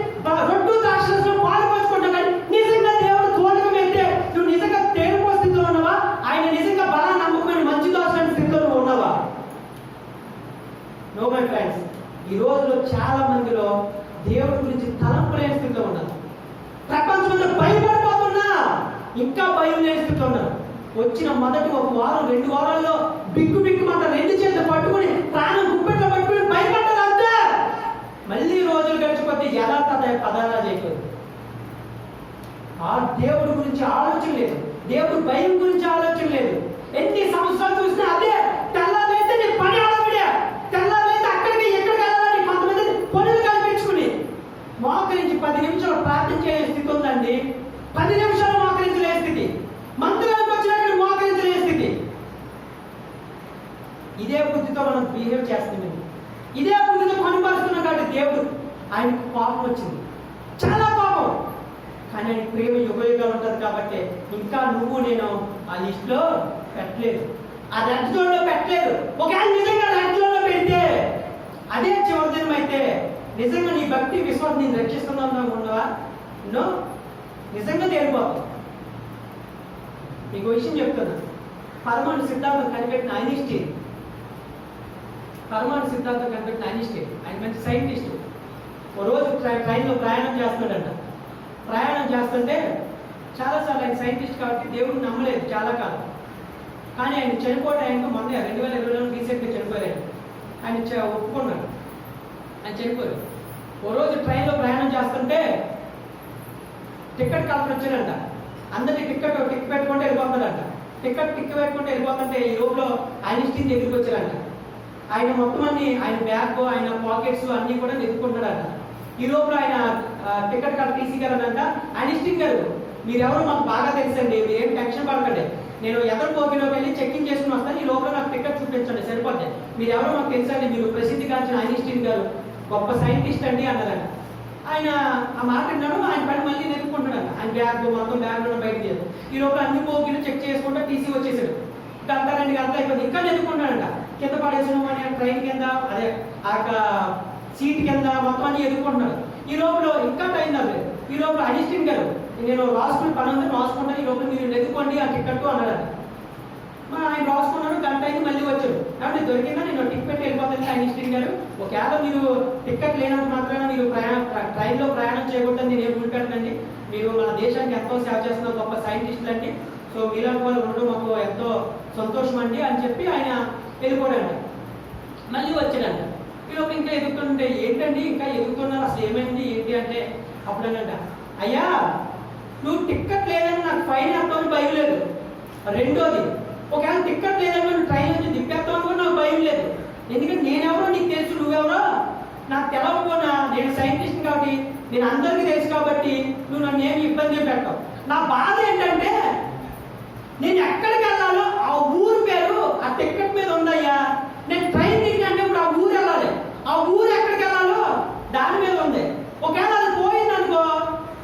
రొట్టు ద్రాక్షరసంలో పాలు పంచుకుంటావు. కానీ నిజంగా దేవుడు తోడుగా వెళ్తే నువ్వు నిజంగా తేలిపో స్థితిలో ఉన్నావా? ఆయన నిజంగా బలాన్ని నమ్ముకుని మంచి దోషమైన స్థితిలో నువ్వు ఉన్నావా? నో మై ఫ్రెండ్స్, ఈ రోజులో చాలా మందిలో దేవుడి గురించి తలంపు లేని స్థితిలో ఉన్నారు. ప్రపంచంలో భయపడిపోతున్నా, ఇంకా భయం లేని స్థితిలో ఉన్నారు. వచ్చిన మొదటి ఒక వారం 2 వారాల్లో బిగ్గు బిగ్గుమంట 2 చేతులు పట్టుకుని ప్రాణం గుప్పెట్లో పట్టుకుని భయపడ్డారు అంతే. మళ్ళీ రోజులు గడిచిపోతే యథార్థత పదాలా చేయకూడదు. ఆ దేవుడి గురించి ఆలోచన లేదు, దేవుడి భయం గురించి ఆలోచన లేదు. ఎన్ని సంవత్సరాలు చూసినా అదే. తెల్లారైతే నీ పని ఆడబడే, తెల్లారైతే అక్కడికి ఎక్కడికి వెళ్ళాలని కొంతమంది పనులు కల్పించుకుని మోకరించి 10 నిమిషాలు ప్రార్థన చేసే స్థితి ఉందండి. 10 నిమిషాలు మోకరించలే స్థితి, మందిరానికి వచ్చినట్టు మోకరించలే స్థితి. ఇదే బుద్ధితో మనం బిహేవ్ చేస్తున్నాం, ఇదే బుద్ధితో కనుపరుస్తున్నాం. కాబట్టి దేవుడు ఆయనకు కోపం వచ్చింది, చాలా కోపం. కానీ ఆయన ప్రేమ యుగయుగాలు ఉంటుంది కాబట్టి ఇంకా నువ్వు నేను ఆ లిస్టులో పెట్టలేదు, ఆ రెడ్ జోన్లో పెట్టలేదు. ఒకవేళ నిజంగా రెడ్ జోన్లో పెడితే అదే చివరి దినం అయితే నిజంగా నీ భక్తి విశ్వాసం నేను రక్షిస్తున్నావు ఉండవా? నో, నిజంగా తేలిపోతావు. నీకు విషయం చెప్తున్నా. పరమాణు సిద్ధాంతం కనిపెట్టిన ఐన్స్టీన్, పరమాణు సిద్ధాంతం కనిపెట్టిన ఐన్స్టీన్, ఆయన మంచి సైంటిస్ట్. ఓ రోజు ట్రైన్లో ప్రయాణం చేస్తున్నాడంట. ప్రయాణం చేస్తుంటే చాలాసార్లు ఆయన సైంటిస్ట్ కాబట్టి దేవుడు నమ్మలేదు చాలా కాలం. కానీ ఆయన చనిపోవడం ఆయనకు మొన్న 2020లో రీసెంట్గా చనిపోయారు. ఆయన ఒప్పుకున్నాడు, ఆయన చనిపోయారు. ఓ రోజు ట్రైన్లో ప్రయాణం చేస్తుంటే టికెట్ కలెక్టర్ వచ్చాడంట. అందరినీ టికెట్ పెట్టుకుంటే వెళ్ళిపోతాడంట. టికెట్ పెట్టుకుంటే వెళ్ళిపోతుంటే ఈ లోపల ఐన్స్టీన్ దగ్గరికి వచ్చాడంట. ఆయన మొత్తం అన్ని ఆయన బ్యాగ్, ఆయన పాకెట్స్ అన్ని కూడా ఎదుర్కొంటాడంట. ఈ లోపల ఆయన టికెట్ కార్డు తీసుకెళ్ళాడంట. ఐన్స్టీన్ గారు, మీరెవరో మాకు బాగా తెలుసండి, మీరేం టెన్షన్ పడకండి, నేను ఎదరు పోగిలోకి వెళ్ళి చెక్కింగ్ చేసుకుని వస్తాను, ఈ లోపల నాకు టికెట్ చూపించండి సరిపోతే, మీరెవరో మాకు తెలుసండి, మీరు ప్రసిద్ధిగాంచిన ఐన్స్టీన్ గారు గొప్ప సైంటిస్ట్ అండి అన్నారంట. ఆయన ఆ మాట విన్నాడు. ఆయన పని మళ్ళీ నెట్టుకుంటాడంట. ఆయన బ్యాగ్ మొత్తం బ్యాగ్లో బయటకు చేయాలి. ఈ లోపల అన్ని పోగిలు చెక్ చేసుకుంటా టీసీ వచ్చేసాడు. గంట 2 గంటలు అయిపోయింది, ఇంకా నెట్టుకుంటాడంట. కింద పడేసిన ట్రైన్ కింద, అదే ఆ సీట్ కింద మొత్తం అన్ని ఎదుర్కొంటున్నాడు. ఈ లోపల ఇంకా టైం అవ్వలేదు. ఈ లోపల ఐన్స్టీన్ గారు, నేను రాసుకుని పని ఉంది రాసుకుంటాను, ఈ లోపల మీరు ఎదుర్కోండి ఆ టికెట్ అన్నాడు. ఆయన రాసుకున్నాడు. గంట అయింది, మళ్ళీ వచ్చాడు. కాబట్టి దొరికిందా నేను టికెట్ వెళ్ళిపోతాను ఐన్స్టీన్ గారు, ఒకవేళ మీరు టికెట్ లేనంత మాత్రాన మీరు ట్రైన్లో ప్రయాణం చేయకూడదని నేను ఏం పెట్టండి, మీరు మన దేశానికి ఎంతో సేవ చేస్తున్న గొప్ప సైంటిస్టులు అండి, సో మీలాంటి వాళ్ళు ఉండడం మాకు ఎంతో సంతోషం అండి అని చెప్పి ఆయన వెళ్ళిపోయాడంట. మళ్ళీ వచ్చాడంట. ఈ లోపల ఇంకా ఎదుగుతుంటే ఏంటండి ఇంకా ఎదుగుతున్నారు, అసలు ఏమైంది ఏంటి అంటే అప్పుడు అనంట, అయ్యా నువ్వు టికెట్ లేదని నాకు ఫైన్ వేస్తామని భయం లేదు. రెండోది, ఒకవేళ టికెట్ లేదని నువ్వు ట్రైన్ నుంచి దిప్పేస్తామని కూడా నాకు భయం లేదు. ఎందుకంటే నేనెవరో నీకు తెలుసు, నువ్వెవరో నాకు తెలవకపోయినా నేను సైంటిస్ట్ కాబట్టి నేను అందరికీ తెలుసు కాబట్టి నువ్వు నన్ను ఏమి ఇబ్బంది పెట్టావు. నా బాధ ఏంటంటే నేను ఎక్కడికి వెళ్ళాలో ఆ ఊరు పేరు ఆ టికెట్ మీద ఉందయ్యా. నేను ట్రైన్ దిగినంటే ఇప్పుడు ఆ ఊరు వెళ్ళాలి, ఆ ఊరు ఎక్కడికి వెళ్ళాలో దాని మీద ఉంది. ఒకవేళ అది పోయిందనుకో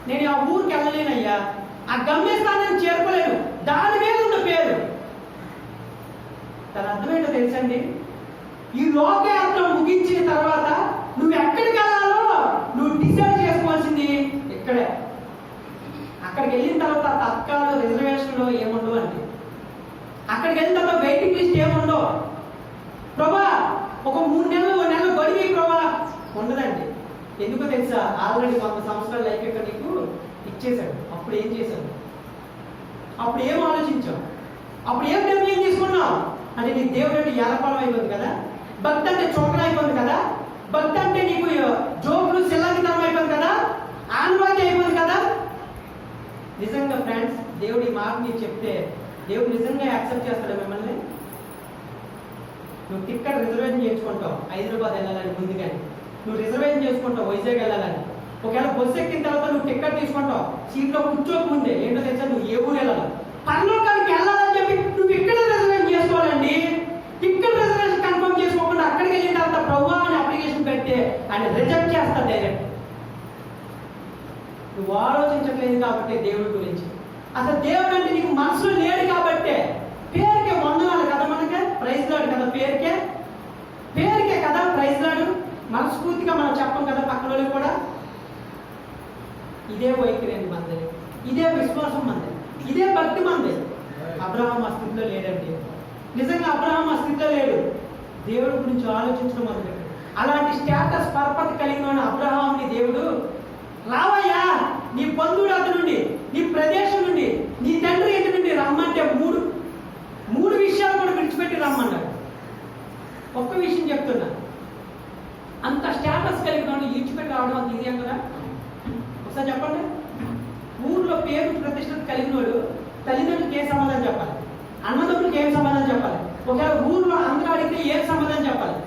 నేను ఆ ఊరికి వెళ్ళలేనయ్యా, ఆ గమ్యస్థానాన్ని చేరుకోలేను, దాని మీద ఉన్న పేరు. దాని అర్థమేంటో తెలుసండి, ఈ లోకయాత్ర ముగించిన తర్వాత నువ్వు ఎక్కడికి వెళ్ళాలో నువ్వు డిసైడ్ చేసుకోవాల్సింది ఇక్కడే. అక్కడికి వెళ్ళిన తర్వాత తత్కాల రిజర్వేషన్లో ఏముండవు అండి. అక్కడికి వెళ్ళిన తర్వాత వెయిటింగ్ లిస్ట్ ఏముండవు. ప్రభా ఒక 3 నెలలు గడివి ప్రభా ఉండదండి. ఎందుకో తెలుసా, ఆల్రెడీ 100 సంవత్సరాలు అయిపోయాక నీకు ఇచ్చేశాడు. అప్పుడు ఏం చేశాడు? అప్పుడు ఏం ఆలోచించావు? అప్పుడు ఏం నిర్ణయం తీసుకున్నావు? అంటే నీ దేవుడు అంటే ఏలపాలం అయిపోయింది కదా, భక్తి అంటే చోకన అయిపోయింది కదా, భక్తి అంటే నీకు జోకులు సిల్లంగితనం అయిపోయింది కదా, ఆనవాయితీ అయిపోయింది కదా. నిజంగా ఫ్రెండ్స్, దేవుడు ఈ మాట నీకు చెప్తే దేవుడు నిజంగా యాక్సెప్ట్ చేస్తాడు మిమ్మల్ని? నువ్వు టికెట్ రిజర్వేషన్ చేసుకుంటావు హైదరాబాద్ వెళ్ళాలని ముందుగానే, నువ్వు రిజర్వేషన్ చేసుకుంటావు వైజాగ్ వెళ్ళాలని. ఒకవేళ బస్సు ఎక్కిన తర్వాత నువ్వు టికెట్ తీసుకుంటావు, సీట్లో కూర్చోక ముందే ఏంటో తెలుసా, నువ్వు ఏ ఊరు వెళ్ళాలి, పరలోకానికి వెళ్ళాలని చెప్పి నువ్వు ఇక్కడ రిజర్వేషన్ చేసుకోవాలండి. ఇక్కడ రిజర్వేషన్ కన్ఫర్మ్ చేసుకోకుండా అక్కడికి వెళ్ళిన తర్వాత ప్రభువా అని అప్లికేషన్ పెడితే ఆయన రిజెక్ట్ చేస్తాడు డైరెక్ట్. నువ్వు ఆలోచించట్లేదు కాబట్టి దేవుడి గురించి. అసలు దేవుడు అంటే నీకు మనసులో లేడు కాబట్టే. పేరుకే వందనాలు కదా, మనకే ప్రైజ్ లాడు కదా, పేరుకే కదా ప్రైజ్ లాడు. మనస్ఫూర్తిగా మనం చెప్పం కదా పక్కన వాళ్ళకి కూడా. ఇదే వైఖరి అండి మంది, ఇదే విశ్వాసం మంది, ఇదే భక్తి మంది. అబ్రహాం ఆ స్థితిలో లేడండి. నిజంగా అబ్రహాం ఆ స్థితిలో లేడు. దేవుడి గురించి ఆలోచించడం మొదలుపెట్టాడు. అలాంటి స్టేటస్ పర్పతి కలిగిన అబ్రహాంని దేవుడు, రావయ్యా నీ బంధువుడు అతను నుండి, నీ ప్రదేశం నుండి, నీ తండ్రి ఇంటి నుండి రమ్మంటే మూడు విషయాలు కూడా విడిచిపెట్టి రమ్మన్నాడు. ఒక్క విషయం చెప్తున్నా, అంత స్టేటస్ కలిగిన విడిచిపెట్టి రావడం అంత ఈజీ కదా? ఒకసారి చెప్పండి. ఊర్లో పేరు ప్రతిష్టత కలిగినోడు తల్లిదండ్రులకి ఏం సమాధానం చెప్పాలి? అన్నదమ్ములకి ఏం సమాధానం చెప్పాలి? ఒకవేళ ఊర్లో అందరూ అడిగితే ఏం సమాధానం చెప్పాలి?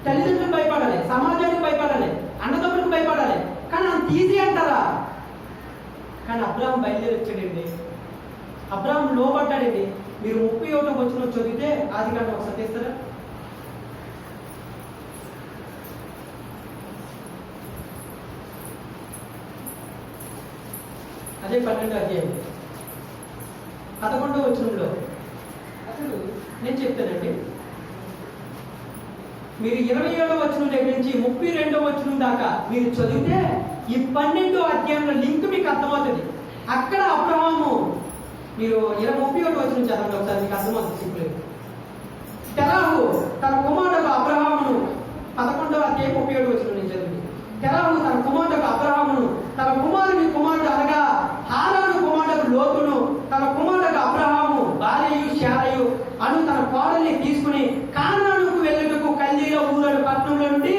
తల్లిదండ్రులకు భయపడాలి, సమాజానికి భయపడాలి, అన్నదమ్ములకు భయపడాలి. కానీ అంత ఈజీ అంటారా? కానీ అబ్రహాం బయలుదేరి వచ్చాడండి. అబ్రహాం లోబడ్డాడండి. మీరు 31వ వచనం చదివితే ఆదికాండం ఒకసారి తీస్తారా? అదే 12వ అధ్యాయం 11వ వచనంలో అసలు నేను చెప్తానండి. మీరు 27వ వచనం దగ్గర నుంచి 32వ వచనం దాకా మీరు చదివితే ఈ 12వ అధ్యాయంలో లింక్ మీకు అర్థమవుతుంది. అక్కడ అబ్రహాము, మీరు 31వ వచనం చదవండి ఒకసారి, మీకు అర్థమవుతుంది సింపుల్. తెరాహు తన కుమారుడు అబ్రహామును, 11వ అధ్యాయం 37వ వచనం నుంచి చదివి. తెరాహు తన కుమారుడు అబ్రహామును, తన కుమారుడు అనగా హారాను కుమారుడు లోతును, తన కుమారుడు అబ్రహాము భార్యయు శారయు అను తన కోడల్ని తీసుకుని కానానుకు వెళ్ళుటకు కల్దీల ఊరడు పట్టణంలో నుండి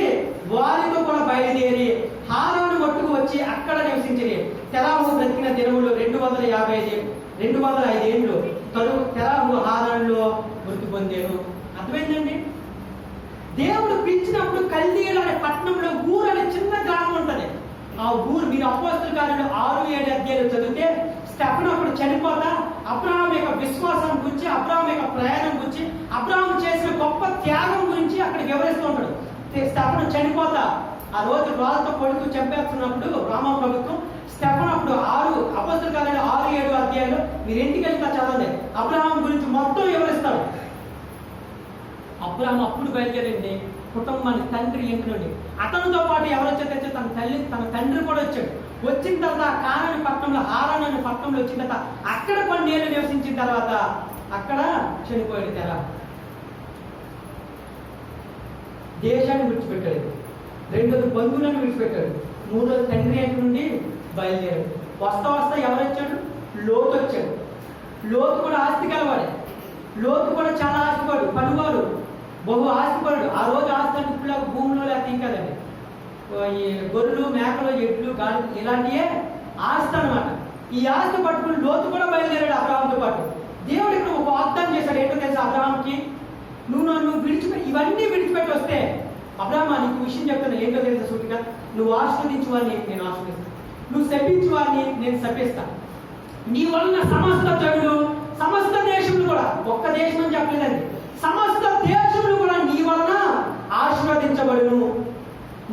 వారితో కూడా బయలుదేరి హారాను మట్టుకు వచ్చి అక్కడ నివసించింది. తెరాహు బ్రతికిన దినములు 205 ఏళ్ళు. తెరాహు హారాన్లో మృతి పొందాను. అర్థమైందండి? దేవుడు పిలిచినప్పుడు కల్దీయులు అనే పట్టణంలో ఊరు అనే చిన్న గ్రామం ఉంటుంది. ఆ ఊరు మీరు అపోస్తల కార్యాలు 6-7 అధ్యాయాలు చదివితే స్టెఫను అప్పుడు చనిపోతా అబ్రహాం యొక్క విశ్వాసం గురించి, అబ్రహాం యొక్క ప్రయాణం గురించి, అబ్రహాం చేసిన గొప్ప త్యాగం గురించి అక్కడికి వివరిస్తూ ఉంటాడు. స్టెఫను చనిపోతా ఆ రోజు రాళ్ళతో కొడుకు చంపేస్తున్నప్పుడు రామ ప్రభుత్వం స్టెఫను అప్పుడు అపోస్తల కార్యాలు 6-7 అధ్యాయాలు మీరు ఇంటికి వెళ్తా చదవండి. అబ్రహాం గురించి మొత్తం వివరిస్తాడు. అబ్రహాం అప్పుడు బయలుదేరండి కుటుంబాన్ని, తండ్రి ఇంటి నుండి. అతనితో పాటు ఎవరు వచ్చారంటే తన తండ్రి కూడా వచ్చాడు. వచ్చిన తర్వాత కానాను పట్టణంలో, హారాను అనే పట్టణంలో వచ్చిన తర్వాత అక్కడ కొన్ని ఏళ్ళు నివసించిన తర్వాత అక్కడ చనిపోయాడు. తెరా దేశాన్ని విడిచిపెట్టాడు, 2వ బంధువులను విడిచిపెట్టాడు, 3వ తండ్రి ఇంటి నుండి బయలుదేరాడు. వస్తా ఎవరు వచ్చాడు? లోతు వచ్చాడు. లోతు కూడా ఆస్తి కలవాడే. లోతు కూడా చాలా ఆస్తిపడు, పనివాడు, బహు ఆస్తిపడు. ఆ రోజు ఆస్తి అంటే ఇప్పుడు భూమిలో లేకపోతే ఏం కదండి, ఈ గొర్రెలు, మేకలు, ఎడ్లు, గాలి ఇలాంటివే ఆస్తి అనమాట. ఈ ఆస్తి పట్టుకుని లోతు కూడా బయలుదేరాడు అబ్రహాంతో పాటు. దేవుడు ఇక్కడ ఒక వాగ్దానం చేశాడు. ఏంటో తెలుసు అబ్రహాంకి, నువ్వు నన్ను ఇవన్నీ విడిచిపెట్టి వస్తే అబ్రహాం నీకు విషయం చెప్తాను. ఏంటో తెలుసా సూటిగా, నువ్వు ఆశీర్వదించు వారిని నేను ఆశీర్వదిస్తాను, నువ్వు శపించు వారిని నేను శపిస్తాను. నీ వలన సమస్త జనులు, సమస్త దేశములు కూడా, ఒక్క దేశం అని చెప్పలేదండి, సమస్త దేశములు కూడా నీ వలన ఆశీర్వదించబడును,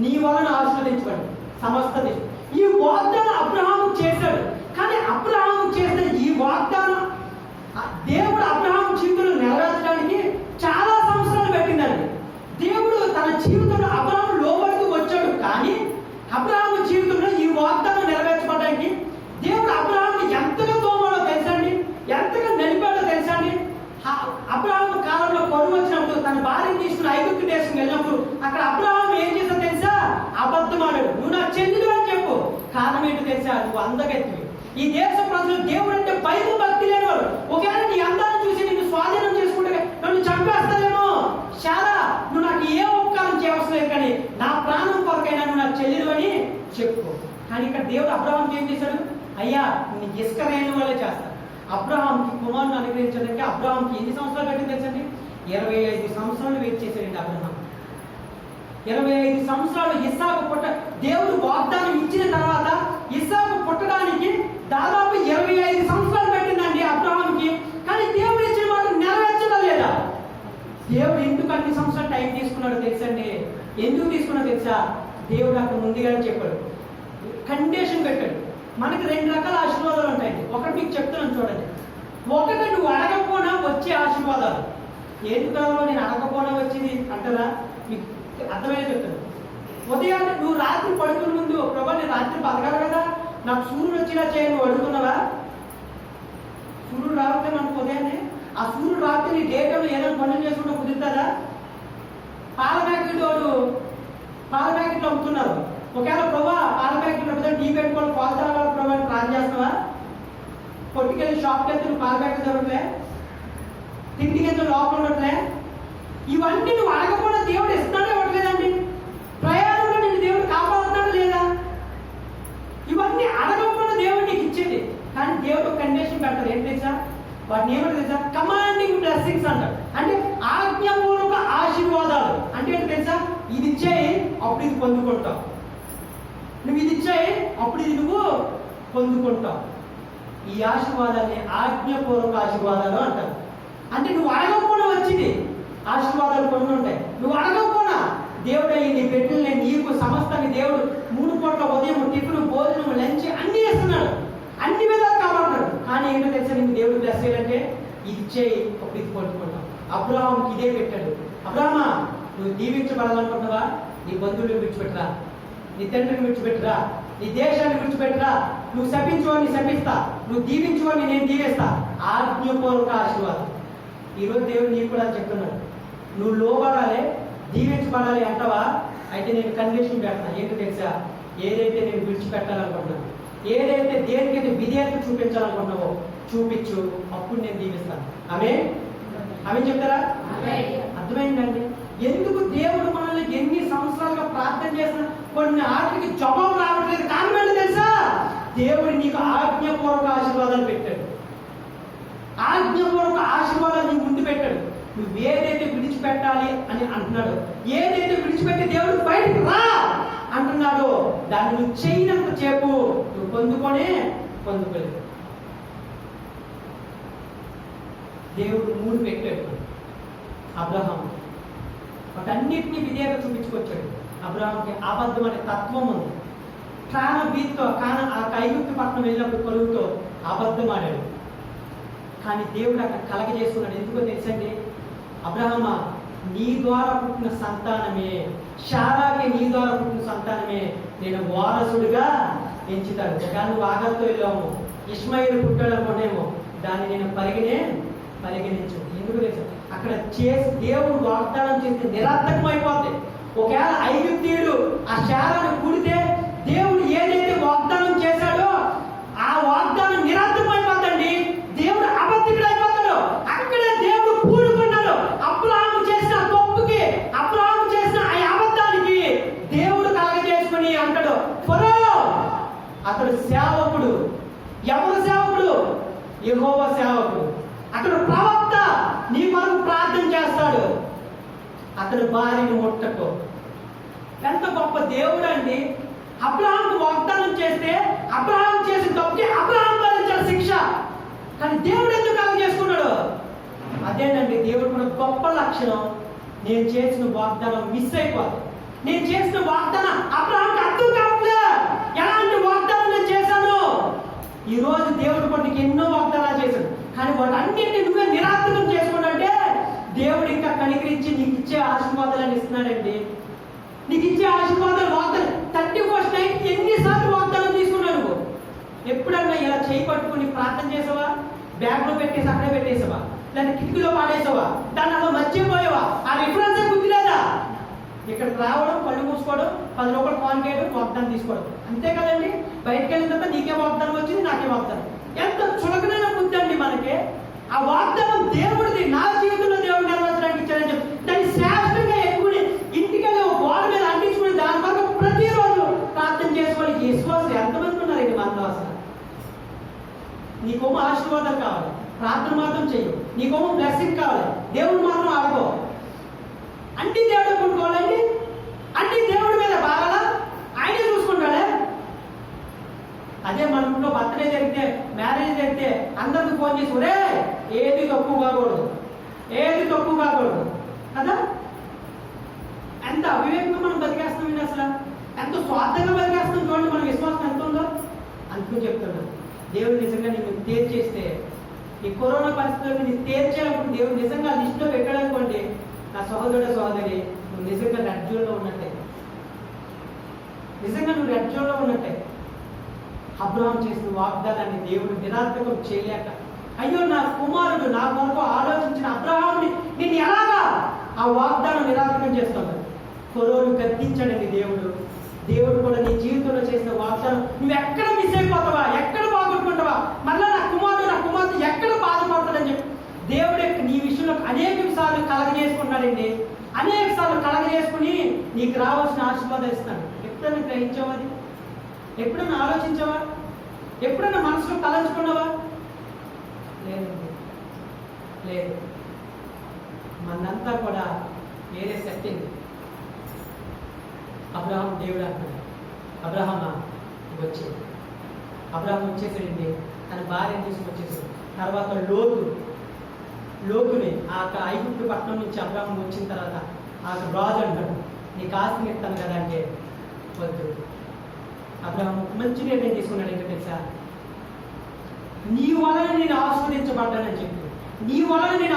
నీ వలన ఆశీర్వదించబడు సమస్త దేశం. ఈ వాగ్దానం అబ్రహాము చేశాడు. కానీ అబ్రహాము చేసిన ఈ వాగ్దానం దేవుడు అబ్రహాము జీవితంలో నెరవేర్చడానికి చాలా సంవత్సరాలు పెట్టిందండి. దేవుడు తన జీవితంలో అబ్రహాము లోబడుతూ వచ్చాడు. కానీ అబ్రహాము జీవితంలో ఈ వాగ్దానం నెరవేర్చబడడానికి దేవుడు అబ్రహాముని ఎంతగా తోమాడో తెలుసండి, ఎంతగా నడిపాడో తెలుసండి. అబ్రహాము కాలంలో కరువు వచ్చినప్పుడు తన భార్యను తీసుకుని ఐగుప్తు దేశం వెళ్ళినప్పుడు అక్కడ అబ్రహాము ఏం చేశాడో తెలుసా? అబద్ధమాడాడు. నువ్వు నాకు చెందుడు అని చెప్పు, కారణం ఏంటో తెలుసా? నువ్వు అందగెత్తివి. ఈ దేశ ప్రజలు దేవుడు అంటే భయము భక్తి లేనివారు. ఒకవేళ నీ అందాన్ని చూసి నిన్ను స్వాధీనం చేసుకుంటే నన్ను చంపేస్తావేమో. చాలా నువ్వు నాకు ఏ ఉపకారం చేయవలసిన లేదు, కానీ నా ప్రాణం కొరకైనా నువ్వు నాకు చెల్లెలు అని చెప్పు. కానీ ఇక్కడ దేవుడు అబ్రహాంకి ఏం చేశాడు? అయ్యా నీ ఇసుక రేణు వల్లే చేస్తాను. అబ్రహాంకి కుమారుని అనుగ్రహించడానికి అబ్రహాంకి ఎన్ని సంవత్సరాలు పట్టింది తెలుసండి? 25 సంవత్సరాలు వెయిట్ చేశాడండి అబ్రహాం. 25 సంవత్సరాలు ఇస్సాకు దేవుడు వాగ్దానం ఇచ్చిన తర్వాత ఇస్సాకు పుట్టడానికి దాదాపు 25 సంవత్సరాలు పెట్టిందండి అబ్రహాంకి. కానీ దేవుడు ఇచ్చిన మాట నెరవేర్చడం లేదా? దేవుడు ఎందుకు అన్ని సంవత్సరాలు టైం తీసుకున్నాడో తెలుసండి? ఎందుకు తీసుకున్నాడో తెలుసా? దేవుడు అక్కడ ముందుగానే చెప్పాడు, కండిషన్ పెట్టాడు. మనకి 2 రకాల ఆశీర్వాదాలు ఉంటాయండి. ఒకటి మీకు చెప్తున్నాను చూడండి. ఒకటి నువ్వు అడగకపోయినా వచ్చే ఆశీర్వాదాలు. ఏంటి కాదు నేను అడగకపోయినా వచ్చింది అంటారా? మీకు అర్థమైనా చెప్తాను. ఉదయాన్నే నువ్వు రాత్రి పడుకునే ముందు ప్రభా నేను రాత్రి బతకాలి కదా, నాకు సూర్యుడు వచ్చినా చేయ నువ్వు అడుగుతున్నావా? సూర్యుడు రావట్లే మనకు ఉదయాన్నే. ఆ సూర్యుడు రాత్రి నీ డే టైంలో ఏదైనా పనులు చేసుకుంటూ కుదురుతుందా? పాల ప్యాకెట్ వాడు పాల ప్యాకెట్లు అమ్ముతున్నారు. ఒకవేళ ప్రభా పాల ప్యాకెట్ టీ పెట్టుకోవాలి పాలు తాగాలి ప్రభా ప్లాన్ చేస్తావా? కొట్టుకెళ్ళి షాప్కి వెళ్తే నువ్వు పాల ప్యాకెట్ దొరకలే, తిండికి వెళ్తే లోపల ఉండట్లే. ఇవన్నీ నువ్వు అడగకుండా దేవుడు ఇస్తున్నాడే ఇవ్వట్లేదండి. ప్రయాణంలో నేను దేవుడు కాపాడుతున్నాడు లేదా? ఇవన్నీ అడగకుండా దేవుడు నీకు ఇచ్చేది. కానీ దేవుడు కండిషన్ పెడతారు. ఏం తెలుసా? వాటిని ఏమంటారు తెలుసా? కమాండింగ్ బ్లెస్సింగ్స్ అంటారు. అంటే ఆజ్ఞాపూర్వక ఆశీర్వాదాలు. అంటే ఏంటి తెలుసా? ఇది ఇచ్చేయి అప్పుడు ఇది పొందుకుంటావు, నువ్వు ఇది ఇచ్చేయి అప్పుడు ఇది నువ్వు పొందుకుంటావు. ఈ ఆశీర్వాదాన్ని ఆజ్ఞాపూర్వక ఆశీర్వాదాలు అంటారు. అంటే నువ్వు అడగకపోయినా వచ్చింది ఆశీర్వాదాలు కొన్ని ఉంటాయి. నువ్వు అడగకపోయినా దేవుడు నీ పెట్టిన నీకు సమస్తాన్ని దేవుడు 3 పూట్ల ఉదయం టిఫిన్ భోజనం లంచ్ అన్ని చేస్తున్నాడు, అన్ని విధాలు కాపాడుతాడు. కానీ ఏంటో తెలుసా? నీకు దేవుడు బ్లెస్ చేయాలంటే ఇది ఇచ్చేయి అప్పుడు ఇది పొందుకుంటావు. అబ్రహాంకి ఇదే పెట్టాడు. అబ్రహామా నువ్వు దీవించబడాలనుకుంటున్నావా? నీ బంధువులను విడిచిపెట్టరా, నీ తండ్రిని విడిచిపెట్టరా, నీ దేశాన్ని విడిచిపెట్టరా. నువ్వు శపించువాడిని శపిస్తా, నువ్వు దీవించువాడిని నేను దీవిస్తా. ఆజ్ఞాపూర్వక ఆశీర్వాదం. ఈరోజు దేవుడు నీకు కూడా చెప్తున్నాడు, నువ్వు లోబడాలి దీవించబడాలి అంటావా? అయితే నేను కండిషన్ పెడతాను. ఏంటో తెలుసా? ఏదైతే నేను విడిచిపెట్టాలనుకుంటున్నాను, ఏదైతే దేనికైతే విధేయత చూపించాలనుకుంటున్నావో చూపించు, అప్పుడు నేను దీవిస్తాను. ఆమె చెప్తారా? అర్థమైందండి? ఎందుకు దేవుడు మనల్ని ఎన్ని సంవత్సరాలుగా ప్రార్థన చేసిన కొన్ని ఆటలకి జవాబు రావట్లేదు? కారణం ఏంటో తెలుసా? దేవుడు నీకు ఆజ్ఞాపూర్వక ఆశీర్వాదాలు పెట్టాడు. ఆజ్ఞాపూర్వక ఆశీర్వాదాలు నీ ముందు పెట్టాడు. నువ్వు ఏదైతే విడిచిపెట్టాలి అని అంటున్నాడు, ఏదైతే విడిచిపెట్టి దేవుడు బయటకు రా అంటున్నాడో దాన్ని నువ్వు చేయనంత చేపు నువ్వు పొందుకోలేదు. దేవుడు 3 పెట్టాడు అబ్రహాం. వాటన్నిటినీ విధేయత చూపించుకొచ్చాడు. అబ్రహాంకి అబద్ధం అనే తత్వం ఉంది. ఆ ఐగుప్తు పట్టణం వెళ్ళినప్పుడు కలుగుతో అబద్ధం ఆడాడు. కానీ దేవుడు అక్కడ కలగజేసుకున్నాడు. ఎందుకో తెలుసండి? అబ్రహామా నీ ద్వారా పుట్టిన సంతానమే, శారాకి నీ ద్వారా పుట్టిన సంతానమే నేను వారసుడిగా ఎంచుతాడు. ఒకవేళ నువ్వు ఆగర్తో వెళ్ళాము, ఇష్మాయిలు పుట్టాడు అనుకోనేమో, దాన్ని నేను పరిగణించు. ఎందుకు తెలుసు? అక్కడ దేవుడు వాగ్దానం చేస్తే నిరర్థకం అయిపోద్ది. ఒకవేళ ఐగుప్తీయుడు ఆ శారాన్ని కూడితే దేవుడు ఏదైతే వాగ్దానం చేశాడో ఆ వాగ్దానం నిరర్థకం అయిపోద్దండి. దేవుడు అబద్ధికుడు అయిపోతాడు. అక్కడే దేవుడు కూడుకున్నాడు. అబ్రహాము చేసిన తప్పుకి, అబ్రహాము చేసిన ఆ అబద్ధానికి దేవుడు కలగజేసుకుని అంటాడు, ఫరో అతడు సేవకుడు. ఎవరు సేవకుడు? యెహోవా సేవకుడు. అతడు ప్రవక్త, నీ కొరకు ప్రార్థన చేస్తాడు. అతడు భార్యను ముట్టకు. ఎంత గొప్ప దేవుడు అండి! అబ్రహాంకు వాగ్దానం చేస్తే అబ్రహాం చేసిన తప్పుకి అబ్రహాం భరించాడు శిక్ష. కానీ దేవుడు ఎందుకు అలా చేసుకున్నాడు? అదేనండి దేవుడు కూడా గొప్ప లక్షణం. నేను చేసిన వాగ్దానం మిస్ అయిపోదు. నేను చేసిన వాగ్దానం అబ్రహాంకి అర్థం కావట్లే. ఎలాంటి వాగ్దానం నేను చేశాను? ఈ రోజు దేవుడు కొన్ని ఎన్నో వాగ్దానాలు చేశాడు, కానీ వాటన్నింటినీ నువ్వే నిరార్థకం చేసుకున్నంటే దేవుడు ఇంకా కనికరించి నీకు ఇచ్చే ఆశీర్వాదాలను ఇస్తున్నాడండి. నీకు ఇచ్చే ఆశీర్వాదాలు వాగ్దానం 31st నైట్ ఎన్నిసార్లు వాగ్దానం తీసుకున్నావు నువ్వు? ఎప్పుడన్నా ఇలా చేయి పట్టుకుని ప్రార్థన చేసావా? బ్యాగ్లో పెట్టేసి అక్కడే పెట్టేసావా? లేదా కిటికీలో పాడేసావా? దాన్ని అలా మర్చిపోయావా? ఆ రిఫరెన్సే గుర్తులేదా? ఇక్కడికి రావడం, కళ్ళు మూసుకోవడం, 10 రూపాయలు కాన్ చేయడం, వాగ్దానం తీసుకోవడం, అంతే కదండి. బయటకు వెళ్ళిన తర్వాత నీకే వాగ్దానం వచ్చింది, నాకే వాగ్దానం. ఎంత చులకనైన బుద్ధి అండి మనకి. ఆ వాగ్దానం దేవుడిది, నా జీవితంలో దేవుడు నెరవేర్చడానికి ఇచ్చారని చెప్పి దాన్ని శ్రేష్టంగా ఎక్కువ ఇంటికి వెళ్ళి గోడ మీద అంటించుకుని దాని వరకు ప్రతిరోజు ప్రార్థన చేసుకోవాలి. విశ్వాసం ఎంతమంది ఉన్నారండి మనలో అసలు? నీకోమో ఆశీర్వాదాలు కావాలి, ప్రార్థన మాత్రం చెయ్యి. నీకోమో బ్లెస్సింగ్ కావాలి, దేవుడు మాత్రం ఆడుకో. అన్ని దేవుడు కొనుక్కోవాలండి, అన్ని దేవుడి మీద బాగా ఆయనే చూసుకుంటాడే. అదే మన ఇంట్లో బర్త్డే జరిగితే, మ్యారేజ్ జరిగితే అందరికి ఫోన్ చేసి ఒరే ఏది తక్కువ కాకూడదు, ఏది తక్కువ కాకూడదు కదా. ఎంత అవివేకంగా మనం బతికేస్తామండి అసలు, ఎంత స్వార్థంగా బతికేస్తాం చూడండి. మన విశ్వాసం ఎంత ఉందో. అందుకని చెప్తున్నాను, దేవుడు నిజంగా నీకు తేల్చేస్తే, ఈ కరోనా పరిస్థితుల్లో నీకు తేల్చేయాలనుకుంటే దేవుడు నిజంగా లిస్టులో పెట్టాలనుకోండి, నా సహోదరుడు సహోదరి, నువ్వు నిజంగా రెడ్ జోన్లో ఉన్నట్టే, నిజంగా నువ్వు రెడ్ జోన్లో ఉన్నట్టే. అబ్రహాం చేసిన వాగ్దానాన్ని దేవుడు నిరార్థకం చేయలేక, అయ్యో నా కుమారుడు నా కొరకు ఆలోచించిన అబ్రహాంని నేను ఎలాగా ఆ వాగ్దానం నిరార్థకం చేస్తున్నాను. ఫరోను గద్దించాడండి దేవుడు. దేవుడు కూడా నీ జీవితంలో చేసిన వాగ్దానం నువ్వు ఎక్కడ మిస్ అయిపోతావా, ఎక్కడ బాగుంటుకుంటావా, మళ్ళీ నా కుమార్తె ఎక్కడ బాధపడతాడని చెప్పి దేవుడు నీ విషయంలో అనేక సార్లు కలగజేసుకున్నాడండి. అనేక సార్లు కలగజేసుకుని నీకు రావాల్సిన ఆశీర్వాదాలు ఇస్తాడు. ఎప్పుడైనా గ్రహించావా? అది ఎప్పుడైనా ఆలోచించావా? ఎప్పుడైనా మనసులో తలంచుకున్నావా? లేదండి, లేదు. మనంతా కూడా వేరే సెట్టింగ్. అబ్రహాం దేవుడు అంటాడు, అబ్రహామా వచ్చేది. అబ్రహాం వచ్చేసాడండి, తన భార్యను తీసుకొచ్చేసాడు. తర్వాత లోతుని ఆ ఐగుప్తు పట్టణం నుంచి అబ్రహాం వచ్చిన తర్వాత ఆ రాజు అంటాడు, నీకు ఆస్తిని ఇస్తాను కదా అంటే వద్దు. అబ్రహాం మంచి నిర్ణయం తీసుకున్నాడు. ఏంటో తెలుసా? నీ వలన నేను ఆస్వాదించబడ్డానని చెప్పి, నీ వలన నేను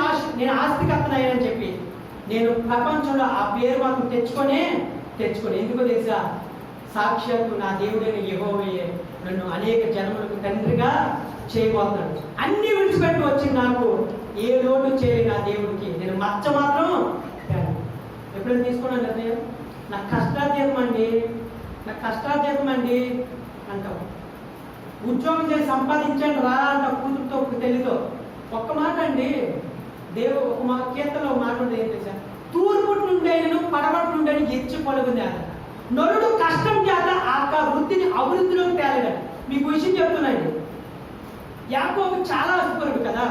ఆస్తికర్తనయ్యానని చెప్పి, నేను ప్రపంచంలో ఆ పేరు మాత్రం తెచ్చుకొని ఎందుకో తెలుసా? సాక్షాత్తు నా దేవుడైన యెహోవాయే నన్ను అనేక జన్మలకు తండ్రిగా చేయబోతున్నాడు. అన్ని విడిచిపెట్టి వచ్చి నాకు ఏ లోటు చేయని నా దేవుడికి నేను మచ్చ మాత్రం ఎప్పుడైనా తీసుకున్నాను నిర్ణయం? నా కష్టార్జితం అండి అంటావు. ఉద్యోగం చేసి సంపాదించండి రా అంట కూతురుతో తెలియదు. ఒక్క మాట అండి, ఒక కీర్తనలో ఒక మాట ఉంటుంది, ఏం తెలుసా? తూర్పు నుండైనను పడమటి నుండి ఎచ్చి పొలుగుంది అన్న నరుడు కష్టం చేత ఆ వృత్తిని అభివృద్ధిలోకి తేలేడు. మీకు విషయం చెప్తున్నాండి, యాకోబు చాలా అసుపరుడు కదా.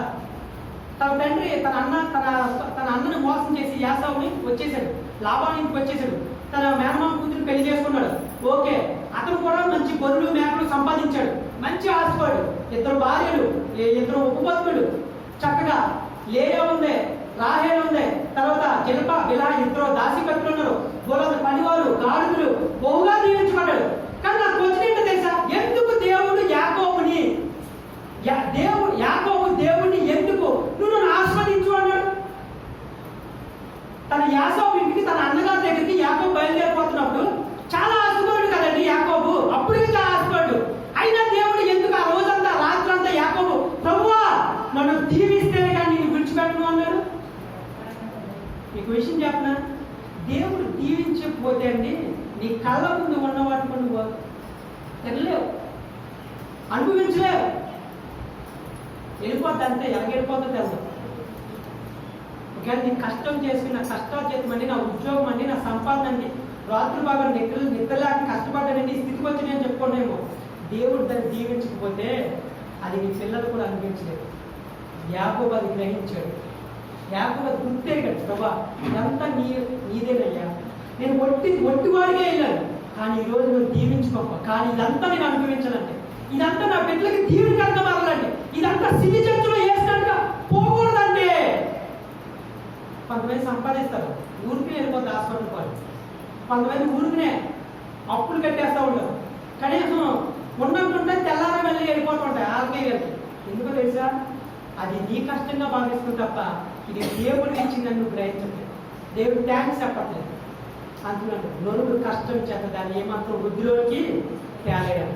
తన తండ్రి తన అన్నను మోసం చేసి యాసావుని వచ్చేసాడు, లాభానికి వచ్చేసాడు. తన మేనమామ కూతురు పెళ్లి చేసుకున్నాడు. ఓకే, అతను కూడా మంచి గొర్రెలు మేకలు సంపాదించాడు, మంచి ఆశపడు. 2 భార్యలు, 2 ఉపపత్నులు, చక్కగా లేయా ఉందే, రాహేలు ఉందే, తర్వాత జిల్పా ఇలా 2 దాసికత్తులు ఉన్నారు, గొర్రెల పనివారు, గాడుగులు, బహుగా దీవించబడ్డాడు. కానీ నాకు వచ్చినట్టు తెలుసా? ఎందుకు దేవుడు దేవుడిని ఎందుకు నువ్వు నన్ను ఆస్వాదించు అన్నాడు? తన యాకోబు ఇంటికి, తన అన్నగారి దగ్గరికి యాకోబు బయలుదేరిపోతున్నప్పుడు చాలా ఆశపడు కదండి యాకోబు, అప్పటికి చాలా ఆశపడు. అయినా దేవుడు ఎందుకు ఆ రోజంతా రాత్రంతా యాకోబు, ప్రభువా నన్ను దీవిస్తేనే కానీ నేను విడిచిపెట్టను అన్నాడు? మీకు విషయం చెప్పనా? దేవుడు దీవించకపోతే అండి నీ కళ్ళ ముందు ఉన్న వాటిని నువ్వు తినలేవు, అనుభవించలేవు, వెళ్ళిపోద్ది అంతే. ఎలాగెళ్ళిపోతుందో తెలుసు. ఒకవేళ నీ కష్టం చేసుకుని, నా కష్టార్జితం అండి, నా ఉద్యోగం అండి, నా సంపాదన అండి, రాత్రి బాగా నిద్రలేక కష్టపడ్డానండి, ఈ స్థితికి వచ్చి నేను చెప్పుకోనేమో. దేవుడు దాన్ని దీవించకపోతే అది నీ పిల్లలు కూడా అనిపించలేదు. యాకోబు అది గ్రహించాడు. యాకోబు గుర్తెరిగాడు, ప్రభా ఇదంతా నీదేనయ్యా, నేను ఒట్టివాడిగా వెళ్ళాను, కానీ ఈరోజు నువ్వు దీవించుకోక, కానీ ఇదంతా నేను అనుభవించాలంటే, ఇదంతా నా బిడ్డలకి దీవెనకరంగా మారాలంటే, ఇదంతా సిరి చర్చలో వేసినట్టుగా పోకూడదంటే. కొంతమంది సంపాదిస్తారు, ఊరికి వెళ్ళిపోతుంది హాస్పిటల్ వాళ్ళు. కొంతమంది ఊరికినే అప్పులు కట్టేస్తూ ఉంటారు, కనీసం ఉన్నట్టుంటే తెల్లారా వెళ్ళి వెళ్ళిపోతుంటాయి ఆర్కేయలకి. ఎందుకో తెలుసా? అది నీ కష్టంగా భావిస్తుంది తప్ప ఇది దేవుడికి ఇచ్చిందని నువ్వు గ్రహించట్లేదు. దేవుడు థ్యాంక్స్ చెప్పట్లేదు. అంటున్నాడు, నరుడు కష్టం చేత దాన్ని ఏమాత్రం వృద్ధిలోకి తేలేడు.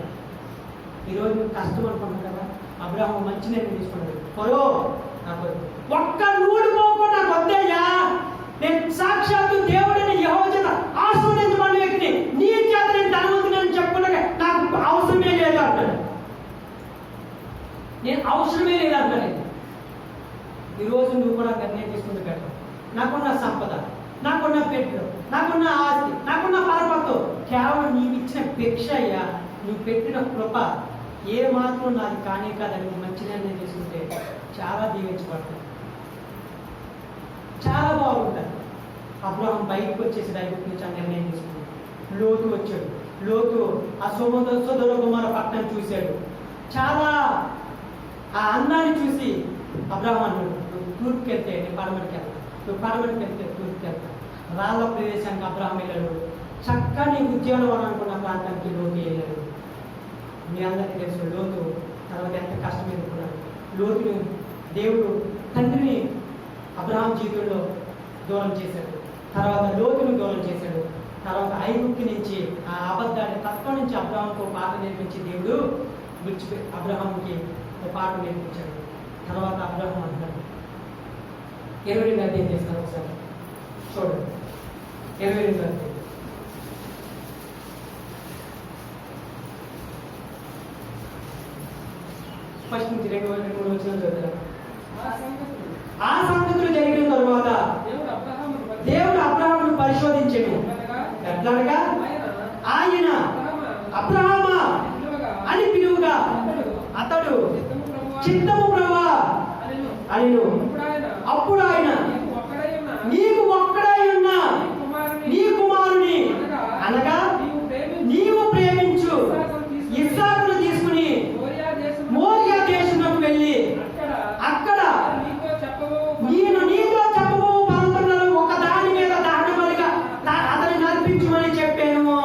ఈరోజు నువ్వు కష్టం అనుకుంటున్నావు కదా, అబ్రహాము మంచి నిర్ణయం తీసుకున్నాడు. పొలో నాకు ఒక్క నూడు పోకుండా నాకు వద్దయ్యా, నేను సాక్షాత్తు దేవుడిని యెహోవా చేత నేను అవసరమే లేదంటాను. ఈరోజు నువ్వు కూడా నిర్ణయం తీసుకుంటూ పెట్టావు. నాకున్న సంపద, నాకున్న పెట్టుడు, నాకున్న ఆస్తి, నాకున్న పరపత్వం కేవలం నీవు ఇచ్చిన భిక్ష అయ్యా. నువ్వు పెట్టిన కృప ఏ మాత్రం నాది కానీ కాదని మంచి నిర్ణయం తీసుకుంటే చాలా దీవించబడతాయి, చాలా బాగుంటుంది. అబ్రహాం బయటకు వచ్చేసి ఐగుప్తు నుంచి ఆ నిర్ణయం తీసుకున్నాడు. లోతు వచ్చాడు. లోతు ఆ సొదొమ గుమొర్రా పట్టణం చూశాడు. చాలా ఆ అందాన్ని చూసి అబ్రహాం అన్నాడు, నువ్వు తూర్పుకి వెళ్తే నేను పడమటికి వెళ్తాను, నువ్వు పడమటికి వెళ్తే తూర్పుకి వెళ్తాను. రాళ్ళ ప్రదేశానికి అబ్రహాం వెళ్ళాడు. చక్కని ఉద్యానవనం అనుకున్న ప్రాంతానికి లోతు వెళ్ళాడు. మీ అందరికీ తెలుసు లోతు తర్వాత ఎంత కష్టం ఎదుర్కొన్నాడు. లోతుని దేవుడు తండ్రిని అబ్రహాం జీవితంలో దూరం చేశాడు. తర్వాత లోతును దూరం చేశాడు. తర్వాత ఐగుప్తు నుంచి ఆ అబద్ధాన్ని తత్వం నుంచి అబ్రహాంకు పాట నేర్పించి దేవుడు అబ్రహాంకి ఒక పాట నేర్పించాడు. తర్వాత అబ్రహాం అంటాడు 22 అధ్యాయం చేస్తారు ఒకసారి చూడండి. 22 అధ్యాయం ఫస్ట్ నుంచి 2-3 వచ్చిన చదువుతారు. ఆ సంగతులు జరిగిన తరువాత దేవుడు అబ్రహామును పరిశోధించెను. ఎట్లాగా ఆయన అబ్రహామా అని పిలువగా అతడు చిత్తము ప్రభువా అనెను. అప్పుడు ఆయన నీకు ఒక్కడై ఉన్న నీ కుమారుని అనగా నీవు ప్రేమించు ఇస్సాకును తీసుకుని మోరియా దేశంలోకి వెళ్ళి అక్కడ నేను నీతో చెప్పబో పర్వతాలలో ఒక దాని మీద దహనబలిగా అతన్ని నడిపించమని చెప్పాను.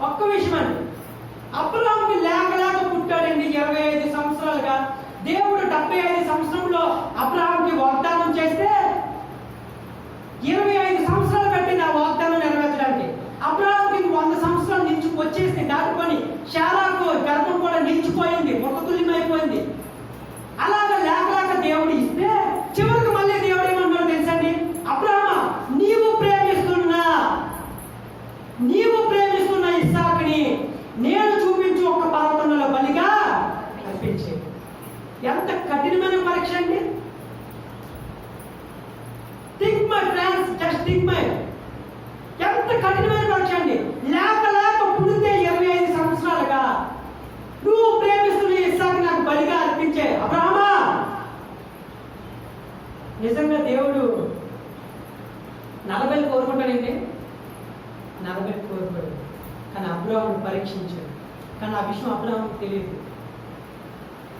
ఒక్క విషయం అండి, అబ్రహాంకి లేక పుట్టాడండి 25 సంవత్సరాలుగా. దేవుడు 75 సంవత్సరంలో అబ్రహాంకి వాగ్దానం చేస్తే 25 సంవత్సరాలు పెట్టింది ఆ వాగ్దానం నెరవేర్చడానికి. అబ్రహాంకి 100 సంవత్సరాలు వచ్చేసి దాటుకొని శారాకు గర్భం కూడా నిలిచిపోయింది, మొక్కతుల్యమైపోయింది. అలాగ లేక దేవుడు ఇస్తే చివరికి మళ్ళీ దేవుడు ఏమన్నాడు తెలుసండి, అబ్రహామా నీవు ప్రేమిస్తున్న ఇస్సాకుని నేను చూపించు ఒక పర్వతంలో బలిగా అర్పించే. ఎంత కఠినమైన పరీక్ష అండి. Think my friends, just think my, ఎంత కఠినమైన పరీక్ష అండి. లేక పుడితే 25 సంవత్సరాలుగా నువ్వు ప్రేమిస్తున్న ఇస్సాకు నాకు బలిగా అర్పించే. అబ్రహామా నిజంగా దేవుడు 40 కోరుకుంటాడండి, 40 కోరుకోడు. కానీ అబ్రహామును పరీక్షించాడు. కానీ ఆ విషయం అబ్రహాముకు తెలియదు.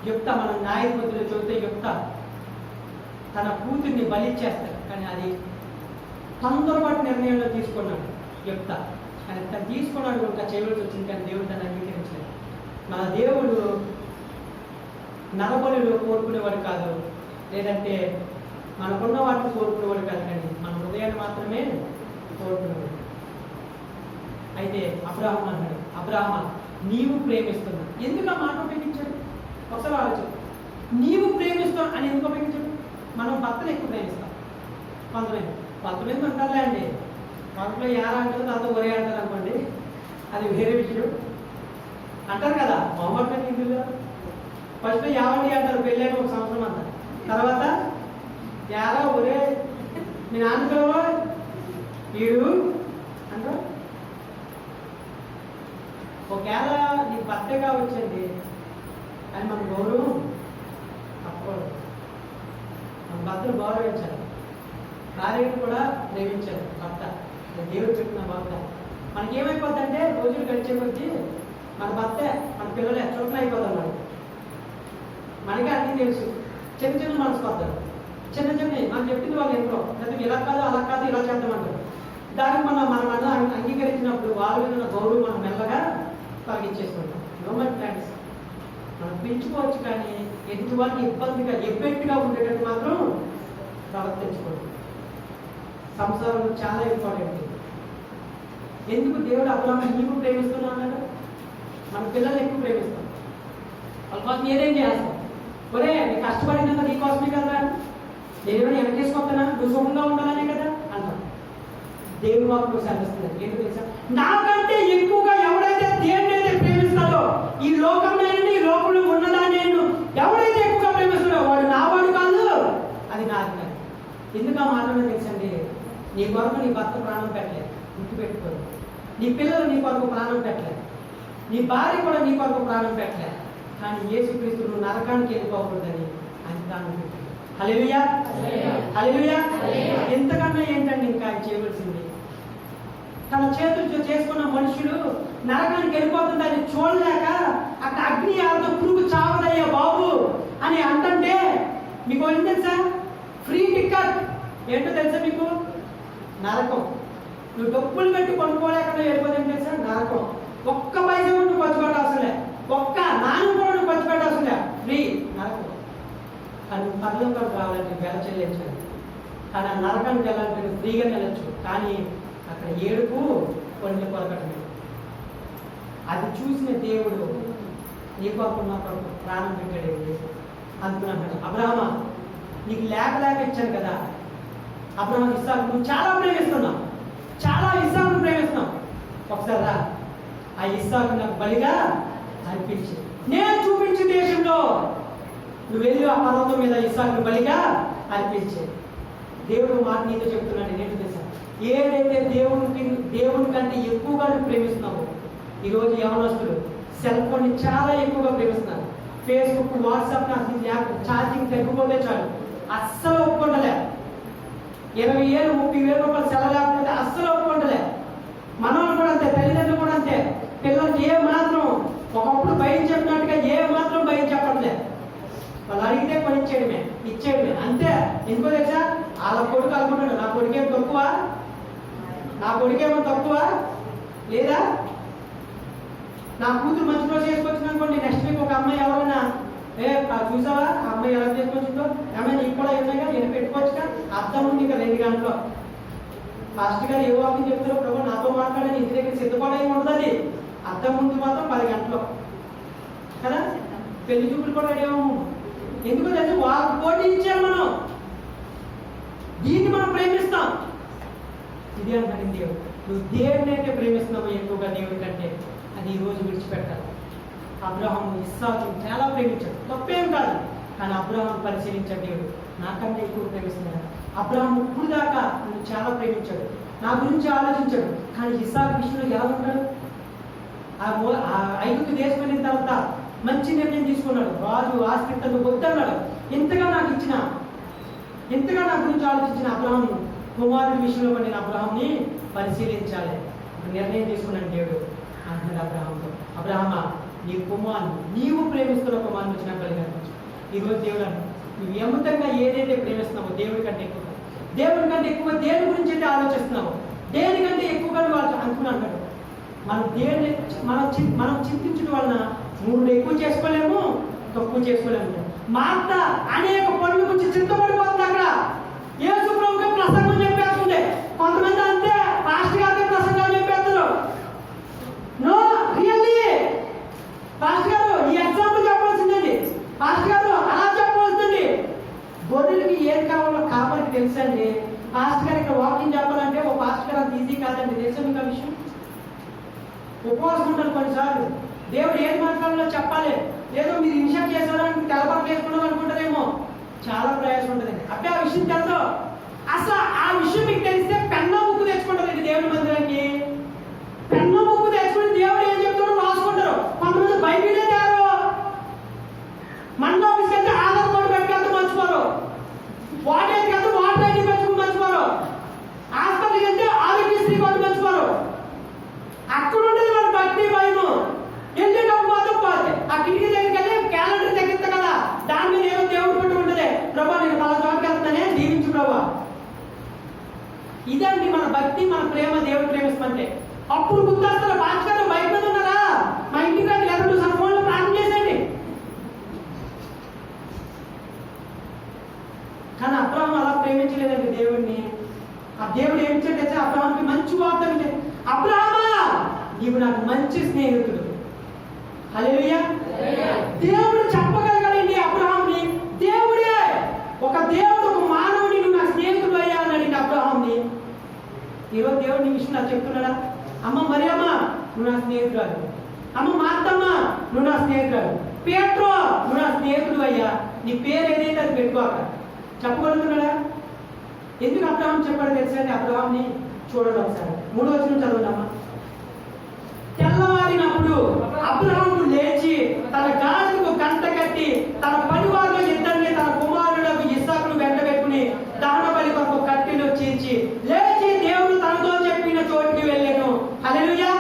యుక్త మనం న్యాయపతిలో చూస్తే యుక్త తన కూతుర్ని బలిచ్చేస్తాడు. కానీ అది తొందరపాటు నిర్ణయంలో తీసుకున్నాడు యుక్త. కానీ తను తీసుకున్నాడు, ఇంకా చేయవలసి వచ్చింది. కానీ దేవుడు తను అంగీకరించలేదు. మన దేవుడు నరబలిలో కోరుకునేవాడు కాదు, లేదంటే మనకున్న వాటిని కోరుకునేవాడు కాదు, కానీ మన హృదయాన్ని మాత్రమే కోరుకునేవాడు. అయితే అబ్రహాం అన్నాడు, అబ్రహామా నీవు ప్రేమిస్తున్నా. ఎందుకు ఆ మాట ఉపయోగించాడు ఒకసారి ఆలోచన. నీవు ప్రేమిస్తావు అని ఎందుకు ఉపయోగించాడు? మనం భర్తను ఎక్కువ ప్రేమిస్తాం. కొంతమంది అంటారులే అండి, కొంతలో యారా అంటారు, దాంతో ఒరే అంటారు అనుకోండి, అది వేరే విషయం. అంటారు కదా మొహమ్మద్ హిందువులో ఫస్ట్ యావండి అంటారు పెళ్ళైన 1 సంవత్సరం అంటారు. తర్వాత యారా ఒరే మీ నాన్నతో వీడు అంటారు. ఒకవేళ నీ భర్తగా వచ్చింది అని మన గౌరవం తప్పకూడదు. మన భర్తను గౌరవించాలి, భార్యను కూడా ప్రేమించాలి. భర్త దేవుడు చెప్పిన భర్త. మనకేమైపోద్ది అంటే రోజులు గడిచే కొద్దీ మన భర్త మన పిల్లలు ఎచ్చోట్ల అయిపోతున్నారు. మనకే అన్నీ తెలుసు. చిన్న మనసుకొద్దారు, చిన్న మనం చెప్పింది వాళ్ళు ఎంతో లేదా ఇలా కాదు అలా కాదు ఇలా చేద్దామంటారు. దానికి మనం అంగీకరించినప్పుడు వాళ్ళ మీద గౌరవం మనం మెల్లగా తొలగించేసుకుంటాం. నోమల్ ఫ్రెండ్స్ మనం పెంచుకోవచ్చు, కానీ ఎదుటి వాళ్ళకి ఇబ్బందిగా ఎఫెక్ట్గా ఉండేటట్టు మాత్రం ప్రవర్తించుకోండి. సంసారం చాలా ఇంపార్టెంట్. ఎందుకు దేవుడు అబ్రహామును నీవు ప్రేమిస్తున్నావు అన్నాడు? మన పిల్లల్ని ఎక్కువ ప్రేమిస్తాం, వాళ్ళ కోసం ఏదేం చేస్తాం. ఒరే నేను కష్టపడినంత నీ కోసమే కదా, నేనేమైనా వెనకేసుకొస్తానా, నువ్వు సుఖంగా ఉండాలనే కదా అంటాం. దేవుడు వాక్కు సెలవిస్తున్నాడు. ఎందుకు తెలుసా? నాకంటే ఎక్కువగా ఎవడైతే దేవుడిని అయితే ప్రేమిస్తాడో ఈ లోకంలో ఉన్నదాన్ని ఎందుకు ఆ మాట తెలుసండి? నీ కొరకు నీ భర్త ప్రాణం పెట్టలేదు, గుర్తుపెట్టుకోరు. నీ పిల్లలు నీ కొరకు ప్రాణం పెట్టలేదు, నీ భార్య కూడా నీ కొరకు ప్రాణం పెట్టలేదు. కానీ యేసుక్రీస్తు నువ్వు నరకానికి వెళ్ళిపోకూడదని ఆయన ప్రాణం పెట్టాడు. హల్లెలూయా, హల్లెలూయా. ఎంతకన్నా ఏంటండి ఇంకా ఆయన చేయవలసింది? తన చేతులతో చేసుకున్న మనుషులు నరకానికి వెళ్ళిపోతుందని చూడలేక అక్కడ అగ్ని ఆలతో పురుగు చావదయ్యా బాబు అని అంటుంటే మీకు ఏం తెలుసా? ఫ్రీ టికెట్ ఏంటో తెలుసా మీకు? నరకం. నువ్వు డబ్బులు పెట్టి కొనుక్కోలేకుండా వెళ్ళిపోతుంది తెలుసా? నరకం. ఒక్క పైసా కూడా నువ్వు ఖర్చు పెట్టాల్సిందే, ఒక్క నాన్న కూడా నువ్వు ఖర్చు పెట్టాల్సిందే, ఫ్రీ నరకం. కానీ నువ్వు పరలోకానికి రావాలంటే వెల చెల్లించాలి. కానీ ఆ నరకానికి వెళ్ళాలంటే నువ్వు ఫ్రీగా వెళ్ళచ్చు. కానీ అక్కడ ఏడుపు కొన్ని కొరకటమే. అది చూసిన దేవుడు నీ కొరకు నా కొరకు ప్రాణం పెట్టాడు. అందుకున్నాడు, అబ్రహామా నీకు లేక ఇచ్చాను కదా. అబ్రహాం ఇస్సాకు నువ్వు చాలా ప్రేమిస్తున్నావు, చాలా ఇస్సాకును ప్రేమిస్తున్నావు. ఒకసారి రా, ఆ ఇస్సాకు నాకు బలిగా అనిపించి నేను చూపించే దేశంలో నువ్వు వెళ్ళి ఆ పర్వతం మీద ఇస్సాకును బలిగా అనిపించే. దేవుడు మాట నీతో చెప్తున్నాడు. నేను తెలుసా, ఏదైతే దేవుని కంటే ఎక్కువగా నువ్వు ప్రేమిస్తున్నావు. ఈరోజు యవనస్తులు సెల్ ఫోన్ని చాలా ఎక్కువగా ప్రేమిస్తున్నారు. ఫేస్బుక్, వాట్సాప్ ఛార్జింగ్ తగ్గిపోతే చాలు అస్సలు ఒప్పుకుంటలే. 20,000 30,000 రూపాయలు సెల లేకపోతే అస్సలు ఒప్పుకుంటలే. మనవాళ్ళు కూడా అంతే, తల్లిదండ్రులు కూడా అంతే. పిల్లలకి ఏ మాత్రం ఒకప్పుడు భయం చెప్పినట్టుగా ఏ మాత్రం భయం చెప్పట్లే. వాళ్ళు అడిగితే కొనిచ్చేయడమే, ఇచ్చేయడమే అంతే. ఎందుకో తెలుసా? వాళ్ళ కొడుకు అనుకుంటాడు నా కొడుకేమో తక్కువ, నా కొడుకేమో తక్కువ లేదా నా కూతురు మంచి రోజు చేసుకొచ్చింది అనుకోండి. నెక్స్ట్ వీక్ ఒక అమ్మాయి ఎవరైనా చూసావా ఆ అమ్మాయి ఎలా చేసుకొచ్చిందో, ఏమైనా నీకు కూడా ఏమైనా నేను పెట్టుకోవచ్చుగా. అర్థం ఉంది ఇక 2 గంటలో ఫాస్ట్ గా ఏ వాకింగ్ చెప్తారో ప్రభు నాతో మాట్లాడని ఇంటి దగ్గర సిద్ధపడే ఉంటుంది. అర్థం ముందు మాత్రం 10 గంటలు కదా. పెళ్లి చూపులు కూడా రెడీ అవ్వము. ఎందుకు తెలుసు? వాళ్ళకి పోటీ ఇచ్చారు మనం. దీన్ని మనం ప్రేమిస్తాం. ఇది అంటారు దేవుడు. నువ్వు దేవుడిని అయితే ప్రేమిస్తున్నావు ఎక్కువగా దేవుడి కంటే, అది ఈ రోజు విడిచిపెట్టాలి. అబ్రహాం ఇస్సాకు చాలా ప్రేమించాడు, తప్పేం కాదు. కానీ అబ్రహాం పరిశీలించాడు దేవుడు నాకంటే ఎక్కువ ప్రేమిస్తున్నాడు. అబ్రహాం ఇప్పుడు దాకా నన్ను చాలా ప్రేమించాడు, నా గురించి ఆలోచించాడు. కానీ ఇస్సాకు విషయంలో ఎలా ఉంటాడు? ఆ ఐగుప్తు దేశం వెళ్ళిన తర్వాత మంచి నిర్ణయం తీసుకున్నాడు. రాజు హాస్పిటల్ వద్దన్నాడు. ఎంతగా నాకు ఇచ్చిన, ఎంతగా నా గురించి ఆలోచించిన అబ్రహాం కుమారుడి విషయంలో పడిన అబ్రహాంని పరిశీలించాలి. నిర్ణయం తీసుకున్నాడు దేవుడు. అంటున్నాడు అబ్రహాంతో, అబ్రహామా నీ కుమారుని, నీవు ప్రేమిస్తున్న కుమారుని వచ్చిన కలిగాను. ఈరోజు దేవుడు అన్నాడు, నువ్వు అమితంగా ఏదైతే ప్రేమిస్తున్నావో దేవుడి కంటే ఎక్కువ, దేవుడి కంటే ఎక్కువ దేని గురించి అయితే ఆలోచిస్తున్నావు, దేనికంటే ఎక్కువగా నువ్వు అనుకున్నాడు. మనం చింతించడం వలన 3 ఎక్కువ చేసుకోలేము, తక్కువ చేసుకోలేము. మా అత్త అనేక పనుల గురించి చింతపడిపోతుంది. అక్కడ యేసు ప్రభువుకి ప్రసంగం చెప్పేస్తుంది. కొంతమంది అంతే పాస్టర్ గారికి ప్రసంగాలు చెప్పేస్తారు. నో, రియల్లీ పాస్టర్ గారు ఈ ఎగ్జాంపుల్ చెప్పాల్సిందండి, పాస్టర్ గారు అలా చెప్పవలసిందండి. గొర్రెలకి ఏది కావాలో కాపరికి తెలుసండి. పాస్టర్ గారు ఇక్కడ వాకింగ్ చెప్పాలంటే ఓ పాస్టర్ గారు అంత ఈజీ కాదండి. తెలుసా మీకు ఆ విషయం? ఉపవాసం ఉంటారు కొన్నిసార్లు. దేవుడు ఏది మాట్లాడాలో చెప్పాలి. ఏదో మీరు ఇన్షర్ట్ చేశారని తెలపర చేసుకున్నాం అనుకుంటారేమో. చాలా ప్రయాసం ఉంటుందండి. అంటే ఆ విషయం తెలుసు. అసలు ఆ విషయం మీకు తెలిస్తే పెన్ను బుక్ తెచ్చుకుంటారండి దేవుడి మందిరానికి. పెన్ను బుక్ తెచ్చుకుని దేవుడు ఏం చెప్తాడో రాసుకుంటారు. కొంతమంది బైబిలే తేరు. మండ ఆఫీస్కి వెళ్తే ఆధార్ కార్డు పెట్టుకెళ్తే మర్చిపోరు. వాటర్కి వెళ్తే వాటర్ ఐడి పెట్టుకుని మర్చిపోరు. హాస్పిటల్కి వెళ్తే ఆరోగ్యశ్రీ కార్డు మర్చిపోరు. అక్కడ ఉండేది మన భక్తి భయము. వెళ్ళేటప్పుడు మాత్రం పోతే ఆ కిటికీ దగ్గరికి వెళ్ళి క్యాలెండర్ తగ్గిస్తా కదా, దాని మీద ఏదో దేవుడు పట్టు ఉంటుంది. ప్రభా నేను పలా చోటుకి వెళ్తానే, దీవించు ప్రభా. ఇదండి మన భక్తి, మన ప్రేమ. దేవుడు ప్రేమిస్తుంటే అప్పుడు గుర్తొస్తారు. పాస్టర్ బయట మీద ఉన్నారా, మా ఇంటికి రండి, లేకపోతే మన ఫోన్లో ప్రార్థన చేసేయండి. కానీ అబ్రహాం అలా ప్రేమించలేదండి దేవుడిని. ఆ దేవుడు ఏమి చేస్తే అబ్రహాంకి మంచి వార్త వింటే, అబ్రహామా నీవు నాకు మంచి స్నేహితుడు. హల్లెలూయా. దేవుడు చెప్పగలగాలండి అబ్రహాంని. దేవుడే ఒక దేవుడు, ఒక మానవుని నువ్వు నా స్నేహితుడు అయ్యాలని అబ్రహాంని. ఈరోజు దేవుడు నీ విషయం నాకు చెప్తున్నాడా? అమ్మ మరియమ్మ నువ్వు నా స్నేహితురాలు, అమ్మ మార్తమ్మ నువ్వు నా స్నేహితురాలు, పేట్రో నువ్వు నా స్నేహితుడు అయ్యా. నీ పేరు ఏదైతే అది పెట్టుకోక చెప్పగలుగుతున్నాడా? ఎందుకు అబ్రహాం చెప్పాడు తెలుసా అండి? అబ్రహాంని చూడండి ఒకసారి, 3వ వచనం చదవండమ్మా. తెల్లవారినప్పుడు అబ్రహాము లేచి తన గాడిదకు గంట కట్టి తన పనివారిలో ఇద్దరిని తన కుమారులకు ఇస్సాకును వెంట పెట్టుకుని దహన బలి కొరకు కట్టెలు చీల్చి లేచి దేవుడు తనతో చెప్పిన చోటుకి వెళ్ళాను. హల్లెలూయా.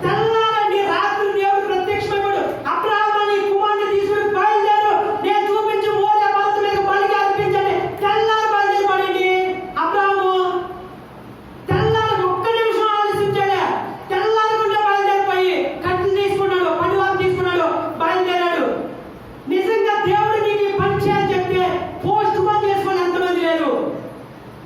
తెల్లారండి, రాత్రి దేవుడు ప్రత్యక్షమైపోయాడు. అబ్రహాము నీ కుమారుని తీసుకుని బయలుదేరు, నేను చూపించి మోరియా పర్వతం మీద బలిగా అర్పించండి. తెల్లారి బయలుదేరబడింది అబ్రహాము. తెల్లారి ఒక్క నిమిషం ఆలోచించాడే, తెల్లారకుండా బయలుదేరిపోయి కట్టెలు తీసుకున్నాడు, పనివారు తీసుకున్నాడు, బయలుదేరాడు. నిజంగా దేవుడు నీకు పని చేయని చెప్తే పోస్ట్ పోన్ చేసుకొని ఎంతమంది లేరు?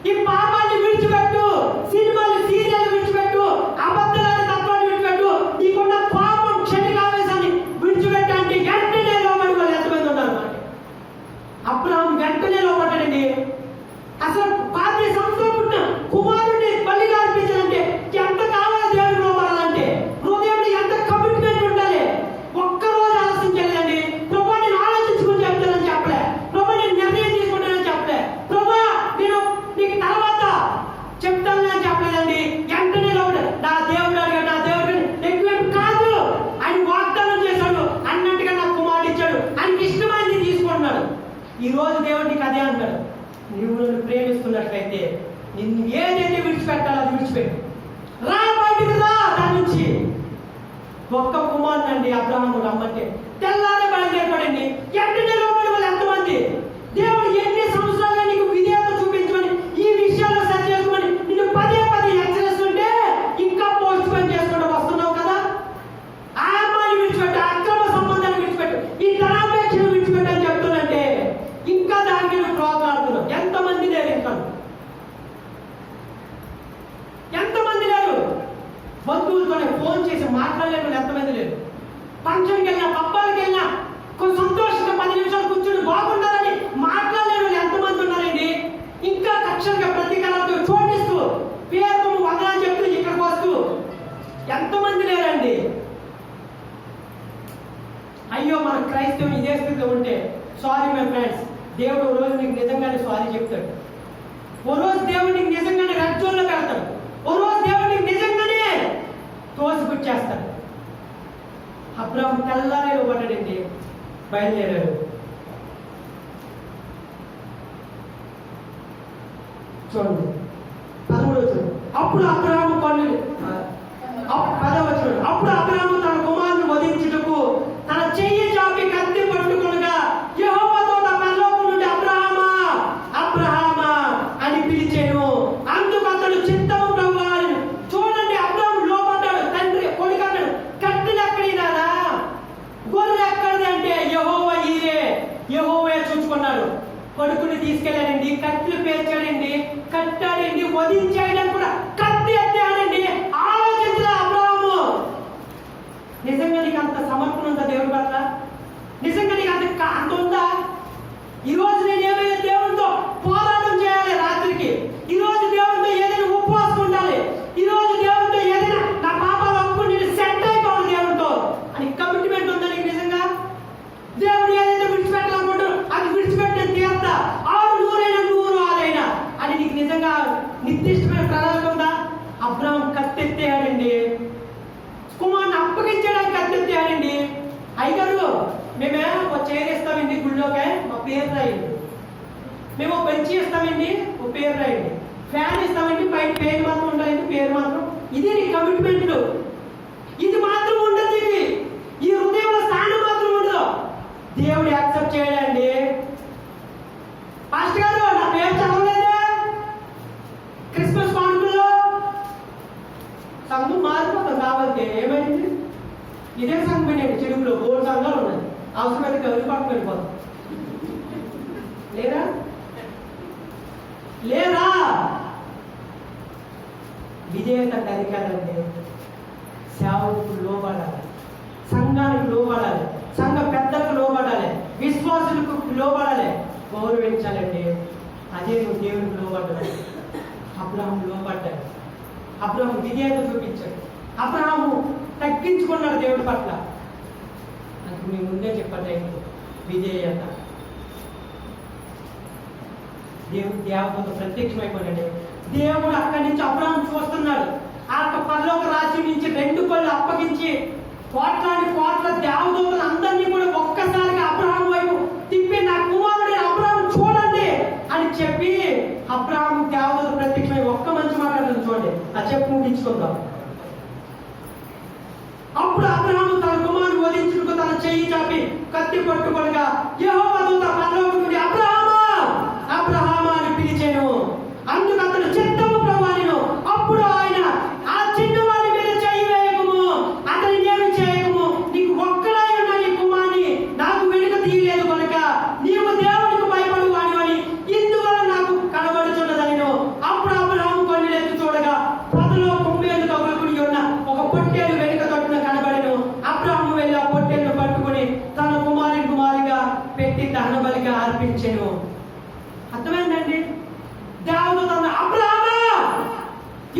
ఈ పాపాన్ని విడిచిపెట్టు, సినిమాలు సీరియల్ విడిచిపెట్టు, అబద్ధాలని తత్వాన్ని విడిచిపెట్టు, నీకున్న పాపం క్షణిక ఆవేశాన్ని విడిచిపెట్టండి. వెంటనే లోబడి వాళ్ళు ఎంతమంది ఉన్నారు? అబ్రహాం వెంటనే లోపడ్డాడండి. అసలు 15 సంవత్సరాలు పుట్టిన కుమారుడిని బలిగా అర్పించాలంటే ఎంత కావాలో దేవుడికి లోపడాలంటే హృదయంలో ఎంత కమిట్మెంట్ ఉండాలి. ఒక్కరోజు ఆలోచించలేదండి. ప్రభా నేను ఆలోచించుకుని చెప్తానని చెప్పలే, ప్రభా నేను నిర్ణయం తీసుకుంటానని చెప్పలే, ప్రభా నేను నీకు తర్వాత చెప్తానని చెప్పలేదండి. వెంటనే లోపల నా దేవుడు అడిగాడు, నా దేవుడు ఎక్కువ కాదు ఆయన వాగ్దానం చేశాడు, అన్నట్టుగా నాకు కుమారుడు ఇచ్చాడు, ఆయనకి ఇష్టమైనది తీసుకుంటున్నాడు. ఈ రోజు దేవుడు నీకు అదే అంటాడు, నువ్వు నన్ను ప్రేమిస్తున్నట్లయితే నిన్ను ఏదైతే విడిచిపెట్టాలో అది విడిచిపెట్టు, రా బయటికి రా దాని నుంచి. ఒక్క కుమారుడు అండి అబ్రహాము రమ్మంటే తెల్లారే బయలుదేరపడండి. వెంటనే లోపడి వాళ్ళు ఎంతమంది? దేవుడు ఎన్ని సంవత్సరాలుగా నీకు విధేయత చూపించమని ఈ విషయాల్లో సరి చేసుకోమని నిన్ను పదే పదే హెచ్చరిస్తుంటే ఇంకా పోస్ట్ పోన్ చేసుకోవడం వస్తున్నావు కదా. ఆ అమ్మాయిని విడిచిపెట్టు, అక్రమ సంబంధాన్ని విడిచిపెట్టు, ఈ ధనాపేక్షను విడిచిపెట్టు అని చెప్తున్నంటే ఇంకా దానికి నువ్వు ప్రోత్సాడుతున్నావు. ఎంతమంది లేరు? ఎంతమంది లేరు? బంధువులతోనే ఫోన్ చేసి మాట్లాడలేని వాళ్ళు ఎంతమంది లేరు? ఫంక్షన్కి వెళ్ళినా, పబ్బాలకి వెళ్ళినా కొంచెం సంతోషంగా 10 నిమిషాలు కూర్చొని బాగుండాలని మాట్లాడలేని వాళ్ళు ఎంతమంది ఉన్నారండి? ఇంకా కక్షలుగా ప్రతీకారాలతో చోటిస్తూ పేరు వదలని చెప్తూ ఇక్కడికి వస్తూ ఎంతమంది లేరండి? అయ్యో మన క్రైస్తవం ఇదే స్థితిలో ఉంటే సారీ మై ఫ్రెండ్స్, దేవుడు ఓ రోజు నీకు నిజంగానే సారీ చెప్తాడు. ఓ రోజు దేవుడు నీకు నిజంగానే రెడ్ జోన్లో పెడతాడు. ఓ రోజు దేవుడు నీకు నిజంగానే తోసిపుచ్చేస్తాడు. అబ్రహాం తెల్లారే ఇవ్వబడ్డాడండి, బయలుదేరాడు. చూడండి 13వ. అప్పుడు అబ్రహాము 10వ. అప్పుడు అబ్రహాము తన కుమారుని వధించుటకు తన చెయ్యి చాపి కత్తి పట్టుకొనగా యెహోవా దూత పరలోకం నుండి అబ్రహామా అబ్రహామా అని పిలిచెను. అందుకు అతడు చిత్తము ప్రభువా అని. చూడండి, అబ్రహాము లోపడ్డాడు. తండ్రి కొడుకు అన్నాడు, కత్తిని ఎక్కడినారా, గొర్రె ఎక్కడిది అంటే యెహోవా ఈరే, యెహోవా చూసుకున్నాడు. కొడుకుని తీసుకెళ్ళాడండి, కత్తులు పేర్చాడండి, కట్టాడండి, వధించాడని కూడా కత్తి ఎత్తాడండి. ఆలోచించలే అబ్రహాము. నిజంగా నీకు అంత సమర్పణ ఉందా దేవుడి పట్ల? నిజంగా నీకు అంత ఉందా? ఈరోజు నేను ఏమైనా దేవుడితో పోరాటం చేయాలి రాత్రికి, ఈరోజు దేవుడితో ఏదైనా ఉపవాసం ఉండాలి, ఈరోజు దేవుడితో ఏదైనా నా పాపాలు ఒప్పుకుని నేను సెట్ అయిపోవాలి దేవుడితో అని కమిట్మెంట్ ఉందా నీకు? నిజంగా దేవుడు ఏదైతే విడిచిపెట్టాలనుకుంటారో అది విడిచిపెట్టిన తీర్తా, 100 ఆరైనా అని నీకు నిజంగా నిర్దిష్టమైన ప్రణాళిక ఉందా? అబ్రహాం కత్తెత్తేయాడండి, కుమారుని అప్పగించడానికి కత్తెత్తేయాడండి. అయ్యగారు మేమే ఒక చైర్ ఇస్తామండి గుళ్ళోకే, మా పేరు రాయండి. మేము ఒక బెంచ్ ఇస్తామండి, ఒక పేరు రాయండి. ఫ్యాన్ ఇస్తామండి, బయట పేరు మాత్రం ఉండాలండి, పేరు మాత్రం. ఇది నీ కమిట్మెంట్. ఇది మాత్రం ఉండదు, ఇది ఈ హృదయంలో స్థానం మాత్రం ఉండదు. దేవుడు యాక్సెప్ట్ చేయడండి. పాస్టర్ గారు నా పేరు చదవలేదా క్రిస్మస్ కానుకల్లో? సంఘం మారిపోతాం కావాలంటే ఏమైంది? ఇదే సంఘం అండి, చెరువులో 3 సంఘాలు ఉన్నాయి. అవసరమైతే గౌరీ పక్కన వెళ్ళిపోతాం. లేదా లేదా విజేత అది కాదండి. సేవకు లోబడాలి, సంఘానికి లోబడాలి, సంఘ పెద్దలకు లోబడాలి, విశ్వాసులకు లోబడాలి, గౌరవించాలండి. అదే నువ్వు దేవునికి లోబడ్డాడు. అబ్రహాం లోబడ్డాడు, అబ్రహాం విధేయత చూపించాడు, అబ్రహాము తగ్గించుకున్నాడు దేవుడి పట్ల. నాకు మీ ముందే చెప్పండి, విధేయత. దేవదూత ప్రత్యక్షమైపోయాడు. దేవుడు అక్కడి నుంచి అబ్రహాం చూస్తున్నాడు. ఆ పరలోక రాజ్యం నుంచి 2 కళ్ళు అప్పగించి కోట్ల దేవదూతలు అందరినీ కూడా ఒక్కసారిగా అబ్రహాం వైపు తిప్పి నా కుమారుడు అబ్రహాం చూడండి అని చెప్పి అబ్రహాం దేవదూత ప్రత్యక్షమై ఒక్క మంచి మాట్లాడుతుంది చూడండి. ఆ చెప్పు ముగించుకుందాం. అప్పుడు అబ్రహాము తన కుమారుని వధించుటకు తన చెయ్యి చాపి కత్తి పట్టుకొనగా యెహోవా దూత పరలోకం నుండి అబ్రహామా అబ్రహామా అని పిలిచెను. అందుకు అతడు చిత్తము ప్రభువాను. అప్పుడు ఆయన ఆ చిన్నవాడి మీద చెయ్యి వేయకము, అతని ఏమి చేయకము, నీకు ఒక్కడై ఉన్న నీ కుమారుని నాకు వెనుక తీయలేదు కనుక నీవు దేవునికి భయపడు వాడు అని ఇందువల్ల నాకు కనబడుచున్నదనిను. అప్పుడు అబ్రహాము కన్నులెత్తి చూడగా పొదలో కొమ్మేలు తగులుకుని ఉన్న ఒక పొట్టేలు వెనుక తట్టున కనబడెను. అబ్రహాము వెళ్ళి ఆ పొట్టేలును పట్టుకుని తన కుమారిగా పెట్టి దహనబలిగా అర్పించెను. అర్థమైందండి? దేవదూత అబ్రహామా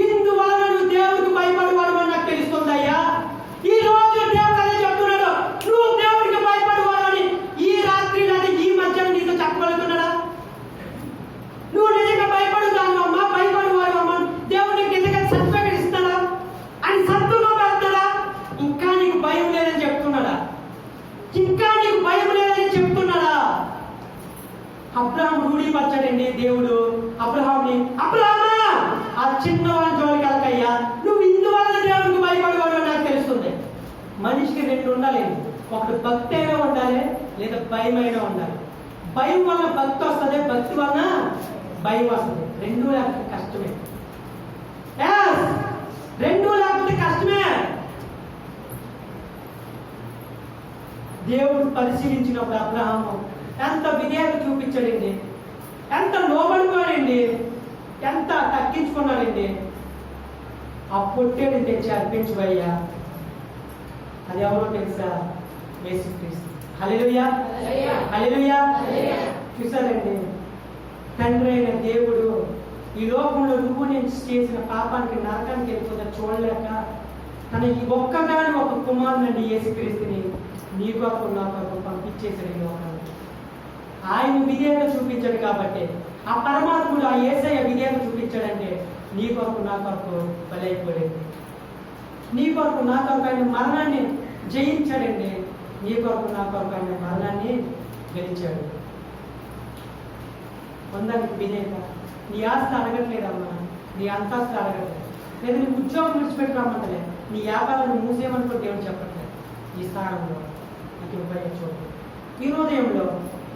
ఇందువల్ల నువ్వు దేవుడికి భయపడేవాడు అని నాకు తెలుస్తుందయ్యా. ఈ రోజు దేవుడు అదే చెప్తున్నాడు, నువ్వు దేవుడికి భయపడేవాడు అని. ఈ రాత్రి లేదా ఈ మధ్యాహ్నం నీతో చెప్పగలుగుతున్నాడా? నువ్వు నిజంగా భయపడుతాను అమ్మా, భయపడేవాడు అమ్మా, దేవుడికి నిజంగా సర్టిఫికెట్ ఇస్తాడా అని సత్తులో పెడతాడా? ఇంకా నీకు భయం లేదని చెప్తున్నాడా? ఇంకా నీకు భయం లేదని చెప్తున్నాడా? అబ్రహాం రూఢిపరచాడండి దేవుడు అబ్రహాంని. అబ్రహామా ఆ చిన్నవాడి జోలికి వెళ్ళకయ్యా, నువ్వు ఇందువల్ల దేవుడికి భయపడేవాడు అని నాకు తెలుస్తుంది. మనిషికి 2 ఉండాలి. ఒకటి భక్తి అయినా ఉండాలి, లేదా భయం అయినా ఉండాలి. భయం వల్ల భక్తి వస్తుంది, భక్తి వలన భయం వస్తుంది. 2 లేకపోతే కష్టమే. 2 లేకపోతే కష్టమే. దేవుడు పరిశీలించినప్పుడు అబ్రహాము ఎంత విధేయత చూపించాడండి, ఎంత లోబడిపోయాడండి, ఎంత తగ్గించుకున్నాడండి. ఆ పొట్టేడు తెచ్చి అర్పించబయ్యా. అది ఎవరో తెలుసా? యేసుక్రీస్తు. హల్లెలూయా, హల్లెలూయా. చూసారండి, తండ్రి అయిన దేవుడు ఈ లోకంలో నువ్వు నేను చేసిన పాపానికి నరకానికి వెళ్ళిపోతే చూడలేక తన ఈ ఒక్కగాని ఒక కుమారునండి యేసుక్రీస్తుని నీ కొరకు నా కొరకు పంపించేసాడు ఈ లోకానికి. ఆయన విధేయత చూపించాడు కాబట్టి, ఆ పరమాత్ముడు ఆ యేసయ్య విధేయత చూపించాడంటే నీ కొరకు నా కొరకు బలైపోయాడు. నీ కొరకు నా కొరకు ఆయన మరణాన్ని జయించాడండి. నీ కొరకు నా కొరకు ఆయన మరణాన్ని గెలిచాడు. పొందానికి విధేయత. నీ ఆస్తి అడగట్లేదమ్మా, నీ అంతస్తు అడగట్లేదు, లేదా నీ ఉద్యోగం విడిచిపెట్టి రమ్మంటలే, నీ వ్యాపారాన్ని మూసేయమనుకో దేవుడు చెప్పట్లేదు. ఈ స్థానంలో నాకు ఇవ్వాలి చూడు. ఈ హృదయంలో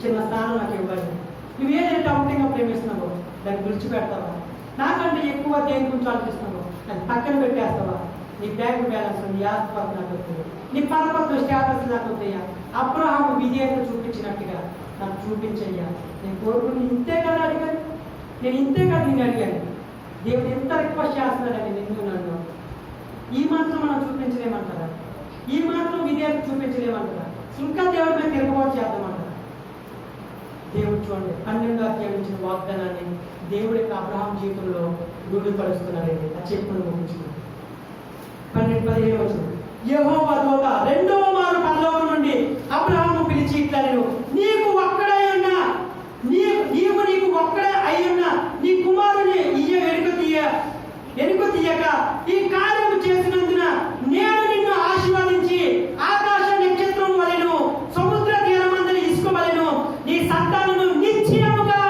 చిన్న స్థానం నాకు ఇవ్వాలి. నువ్వు ఏదైతే అమృతంగా ప్రేమిస్తున్నావో దాన్ని విడిచిపెడతావా? నాకంటే ఎక్కువ దేని గురించి ఆలోచిస్తున్నావో అది పక్కన పెట్టేస్తావా? నీ బ్యాంక్ బ్యాలెన్స్, నీ ఆస్తి నాకు వస్తుంది, నీ పరపత్వ స్టేటస్ నాకు వద్దయ్యా. అబ్రహాము విధేయత చూపించినట్టుగా నాకు చూపించయ్యా. నేను కోరుకుని ఇంతే కదా అడిగాను, నేను ఇంతే కదా నేను అడిగాను. దేవుడు ఎంత రిక్వెస్ట్ చేస్తున్నాడని నిన్ను నన్ను. ఈ మాత్రం మనం చూపించలేమంటారా? ఈ మాత్రం విధేయత చూపించలేమంటారా? ఇంకా దేవుడి మీద తిరగబాటు చేద్దామంటారా? దేవుడు చూడండి 12వ అధ్యాయం నుంచి వాగ్దానాన్ని దేవుడి యొక్క అబ్రహాం జీవితంలో రూఢిపరుస్తున్నాడండి. ఆ చెప్పును ముగించుకుని 12-15 వచనం. యెహోవా దూత 2వ మారు పరలోకం నుండి అబ్రహాము పిలిచి ఇట్లా, నేను నీకు ఒక్కడై ఉన్నా, నీకు ఒక్కడే అయి ఉన్నా నీ కుమారుని వెనుక తీయక ఈ కార్యము చేసినందున నేను నిన్ను ఆశీర్వదించి ఆకాశ నక్షత్రం వలెను సముద్ర తీరమందలి ఇసుక వలెను నీ సంతానము నిశ్చయముగా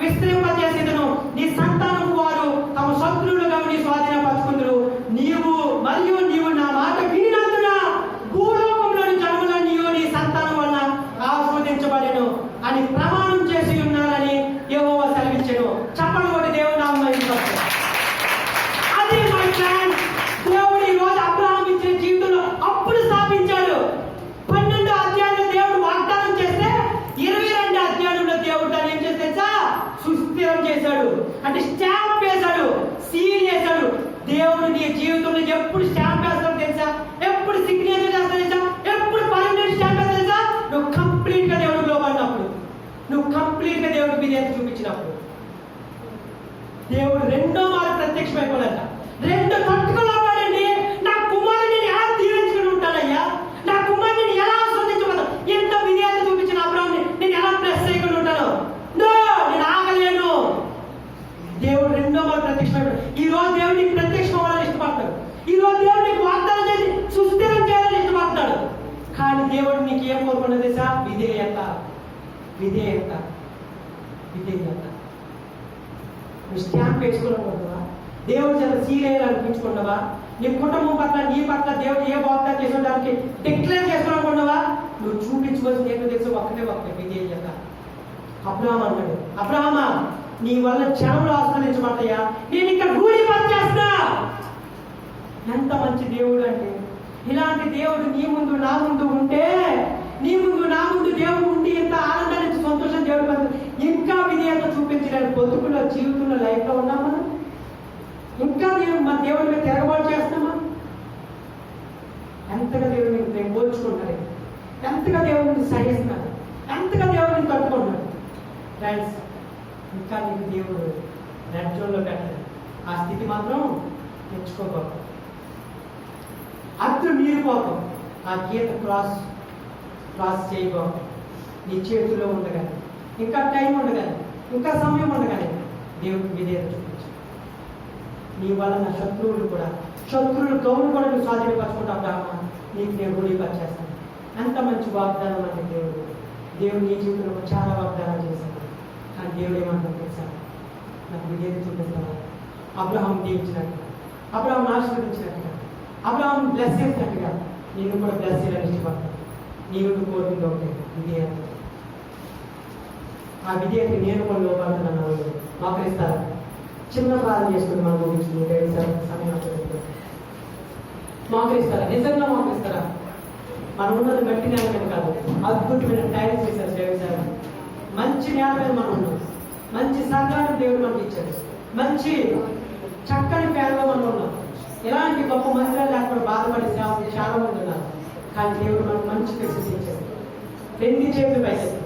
విస్తరింపజేసేదను. నీ సంతానము వారు తమ శత్రువులుగా నీ స్వాధీనపరుచుకుందురు. నీవు నా మాట వినినందున భూలోకంలోని జనముల నీవు నీ సంతానం వలన ఆస్వాదించబడెను అని ప్రమాణం చేసి ఉన్నారని యెహోవా సెలవిచ్చెను. చెప్పండి ఒకటి, దేవుని నామమున అది మై ఫ్రెండ్. దేవుడు ఈ రోజు అబ్రహాం ఇచ్చిన జీవితంలో అప్పుడు స్థాపించాడు. 12వ అధ్యాయంలో దేవుడు వాగ్దానం చేస్తే 22వ అధ్యాయంలో దేవుడు దాన్ని ఏం చేస్తే సుస్థిరం చేశాడు. అంటే స్టాంప్ వేశాడు, సీల్ చేశాడు. దేవుడు నీ జీవితంలో ఎప్పుడు స్టాంప్ వేస్తాడు తెలుసా? ఎప్పుడు సిగ్నేచర్ చేస్తాడు తెలుసా? ఎప్పుడు పర్మనెంట్ స్టాంప్ వేస్తాడు తెలుసా? నువ్వు కంప్లీట్ గా దేవుడికి లోబడినప్పుడు, నువ్వు కంప్లీట్ గా దేవుడికి విధేయత చూపించినప్పుడు. దేవుడు 2వ మారు ప్రత్యక్షమైపోయాడంట. 2 తట్టుకులో పడండి. నా కుమారుని ఎలా దీవించుకుని ఉంటానయ్యా, నా కుమారుని ఎలా ఆస్వాదించబోతాను, ఎంత విధేయత చూపించిన అబ్రహాంని నేను ఎలా ప్లస్ చేయకుండా ఉంటాను? నేను ఆగలేను. ఏం కోరుకున్నది సార్? విధేయత. విధేయత. విధేయత. నువ్వు స్టాంప్ వేసుకోవాలనుకుంటున్నావా? దేవుడు చాలా సీరియల్ అనిపించుకుంటావా? నీ కుటుంబం పట్ల, నీ పట్ల దేవుడు ఏ వాగ్దానం చేసుకోవడానికి డిక్లేర్ చేసుకోవాలనుకుంటున్నావా? నువ్వు చూపించుకోవాల్సింది ఏంటో తెలుసు, ఒకటే విధేయత. అబ్రహాం అన్నాడు, అబ్రహామా నీ వల్ల క్షణంలో ఆస్వాదించబడతాయా, నేను ఇక్కడ భూమి పనిచేస్తా. ఎంత మంచి దేవుడు అంటే! ఇలాంటి దేవుడు నీ ముందు నా ముందు ఉంటే, నీ ముందు నా ముందు దేవుడు ఉండి ఎంత ఆనందాన్ని సంతోషం దేవుడు ఇంకా విధేయత చూపించడానికి పొద్దుకున్న జీవితంలో లైఫ్లో ఉన్నాం మనం. ఇంకా మన దేవుడి మీద తిరగబాటు చేస్తామా? ఎంతగా దేవుడిని నేను పోల్చుకుంటారు, ఎంతగా దేవుడిని సహిస్తున్నారు, ఎంతగా దేవుడిని తట్టుకుంటున్నారు. ఫ్రెండ్స్, ఇంకా నీకు దేవుడు రెడ్ జోన్లో పెట్టాడు. ఆ స్థితి మాత్రం తెచ్చుకోకూడదు. అర్థం మీరిపోతాం. ఆ గీత క్రాస్ చేయకూడదు. నీ చేతుల్లో ఉండగానే, ఇంకా టైం ఉండగానే, ఇంకా సమయం ఉండగానే దేవుడికి విధేయత చూపించు. నీ వలన శత్రువులు గౌరవం కూడా నువ్వు స్వాధీనపరచుకుంటావు. నీకు నేను రూఢీపరిచేస్తాను. ఎంత మంచి వాగ్దానం అంటే దేవుడు నీ జీవితంలో చాలా వాగ్దానాలు చేశాడు. కానీ దేవుడు ఏమంటాడు తెలుసా? నాకు విధేయత చూపిస్తాను. అబ్రహాం దీవించినట్టుగా, అబ్రహాం ఆశీర్వదించినట్టుగా, అబ్రహాం బ్లెస్ చేసినట్టుగా నేను కూడా బ్లెస్ చేయాలని ఇష్టపడతాను. నేను కోరుకుంటూ ఉంటే విధేయత. ఆ విధేయత నేను కూడా లోపడుతున్నాను. మోకరిస్తారా? చిన్న ప్రార్థన చేసుకుని మనం ముగించుకుని సమయం మోకరిస్తారా? నిజంగా మోకరిస్తారా? మనం ఉన్నది గట్టి నేల మీద కాదు, అద్భుతమైన టైల్స్ వేశారు దేవుడు సార్. మంచి నేల మీద మనం ఉన్నాం. మంచి సంఘాన్ని దేవుడు మనకి ఇచ్చాడు. మంచి చక్కని పేరులో మనం ఉన్నాం. ఇలాంటి గొప్ప మందిరాలు లేకుండా బాధపడే సేవలు చాలా మంది ఉన్నారు. కానీ దేవుడు మనకు మంచి ఫెసిలిటీ ఇచ్చాడు. రెండు చేతులు పైకెత్తి,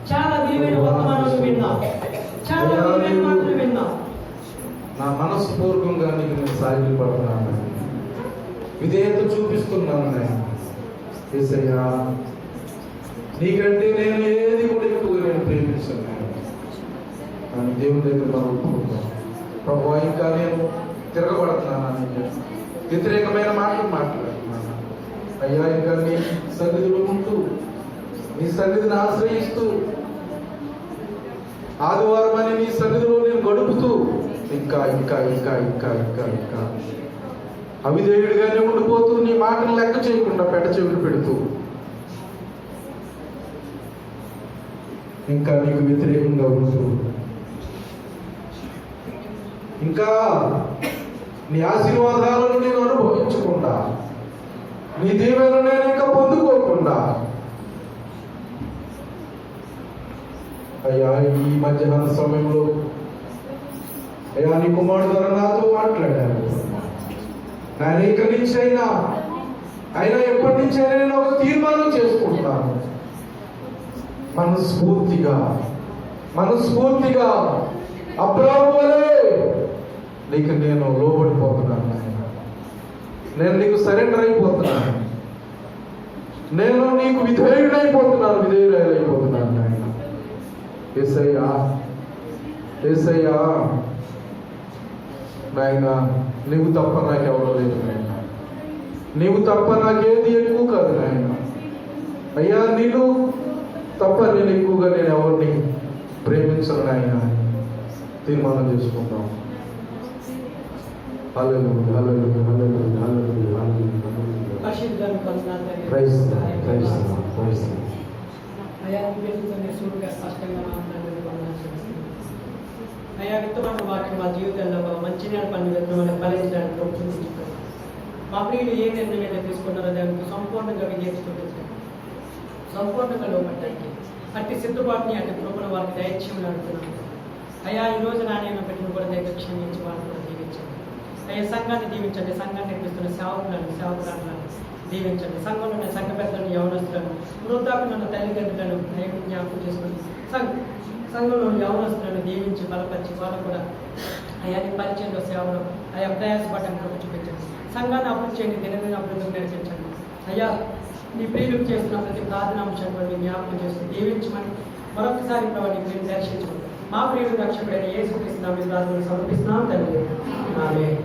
చాలా విలువైన వర్తమానాలు విన్నాం. చాలా విలువైన మాటలు విన్నాం. నా మనస్పూర్వకంగా నీకు నేను సాగిలి పడుతున్నాను, విధేయత చూపిస్తున్నాను. నేను యేసయ్యా, నీకంటే నేను ఏది కూడా ఎక్కువగా నేను ప్రేమించాను. కానీ దేవుని దగ్గర మనం ఒప్పుకుంటాం. ప్రభు, ఇంకా నేను తిరగబడుతున్నాను, వ్యతిరేకమైన మాటలు మాట్లాడుతున్నాను. అయ్యా, ఇంకా నీ సన్నిధిలో ఉంటూ, నీ సన్నిధిని ఆశ్రయిస్తూ, ఆదివారం అని నీ సన్నిధిలో నేను గడుపుతూ ఇంకా ఇంకా ఇంకా ఇంకా ఇంకా ఇంకా అవిధేయుడిగానే ఉండిపోతూ, నీ మాటను లెక్క చేయకుండా పెద్ద చెవులు పెడుతూ, ఇంకా నీకు వ్యతిరేకంగా ఉంటూ, ఇంకా నీ ఆశీర్వాదాలను నేను అనుభవించకుండా, నీ దీవెనలు నేను ఇంకా పొందుకోకుండా, అయ్యా ఈ మధ్యాహ్న సమయంలో అయ్యా నీ కుమారుడు ద్వారా నాతో మాట్లాడాను. నేను ఇక్కడి నుంచి అయినా ఎప్పటి నుంచి అయినా నేను ఒక తీర్మానం చేసుకుంటున్నాను. మనస్ఫూర్తిగా అబ్రాహాము వలె నీకు నేను లోబడిపోతున్నాను. నేను నీకు సరెండర్ అయిపోతున్నాను. నేను నీకు విధేయుడైపోతున్నాను నాయన. యేసయ్యా, యేసయ్యా నాయన, నీవు తప్ప నాకెవరో లేదు నాయన. నీవు తప్ప నాకేది ఎక్కువ కాదు నాయన. అయ్యా, నీవు తప్ప నేను ఎక్కువగా నేను ఎవరిని ప్రేమించను నాయన. తీర్మానం చేసుకుంటాం. Hallelujah, hallelujah, hallelujah, hallelujah, hallelujah. Praise praise. అయ్యా, విత్తమైన వాక్యం మా జీవితంలో మంచి పని విత్తనం ఫలించడానికి చూపించుకోండి. మా ప్రియులు ఏ నిర్ణయం అయితే తీసుకున్నారో దానికి సంపూర్ణంగా విజయం చూపించండి. సంపూర్ణంగా లోపట్టండి. అట్టి సిద్ధపాటుని అట్టి కృపను వారికి దయచేయమని అడుగుతున్నాను. అయ్యా, ఈ రోజు నాణ్యమైన పెట్టిన కూడా దగ్గర క్షమించి వాళ్ళని కూడా దీవించండి. అయ్యా, సంఘాన్ని దీవించండి. సంఘాన్ని నిర్మిస్తున్న సేవకులను దీవించండి. సంఘంలో ఉన్న సంఘ పెద్దలను, యవనస్తులను, వృద్ధాపులను, తల్లిదండ్రులను దైవం జ్ఞాపకం చేసుకుని సంఘంలో యవనస్తులను దీవించి బలపరిచి వాళ్ళు కూడా అయ్యా నీ పరిచయంలో సేవలు అయ్యా ప్రయాసపడడానికి చూపించండి. సంఘాన్ని అభివృద్ధి చేయండి. దినదిన అభివృద్ధికి నేర్పించండి. అయ్యా, నీ ప్రియులకు చేస్తున్న ప్రతి ప్రార్థనాంశాన్ని జ్ఞాపకం చేస్తూ దీవించమని మరొకసారి ప్రభావం మీరు దర్శించండి. మా ప్రియుడు రక్షకుడైన యేసుక్రీస్తు నామమున ప్రార్థన సమర్పిస్తున్నాం తండ్రి. ఆమేన్.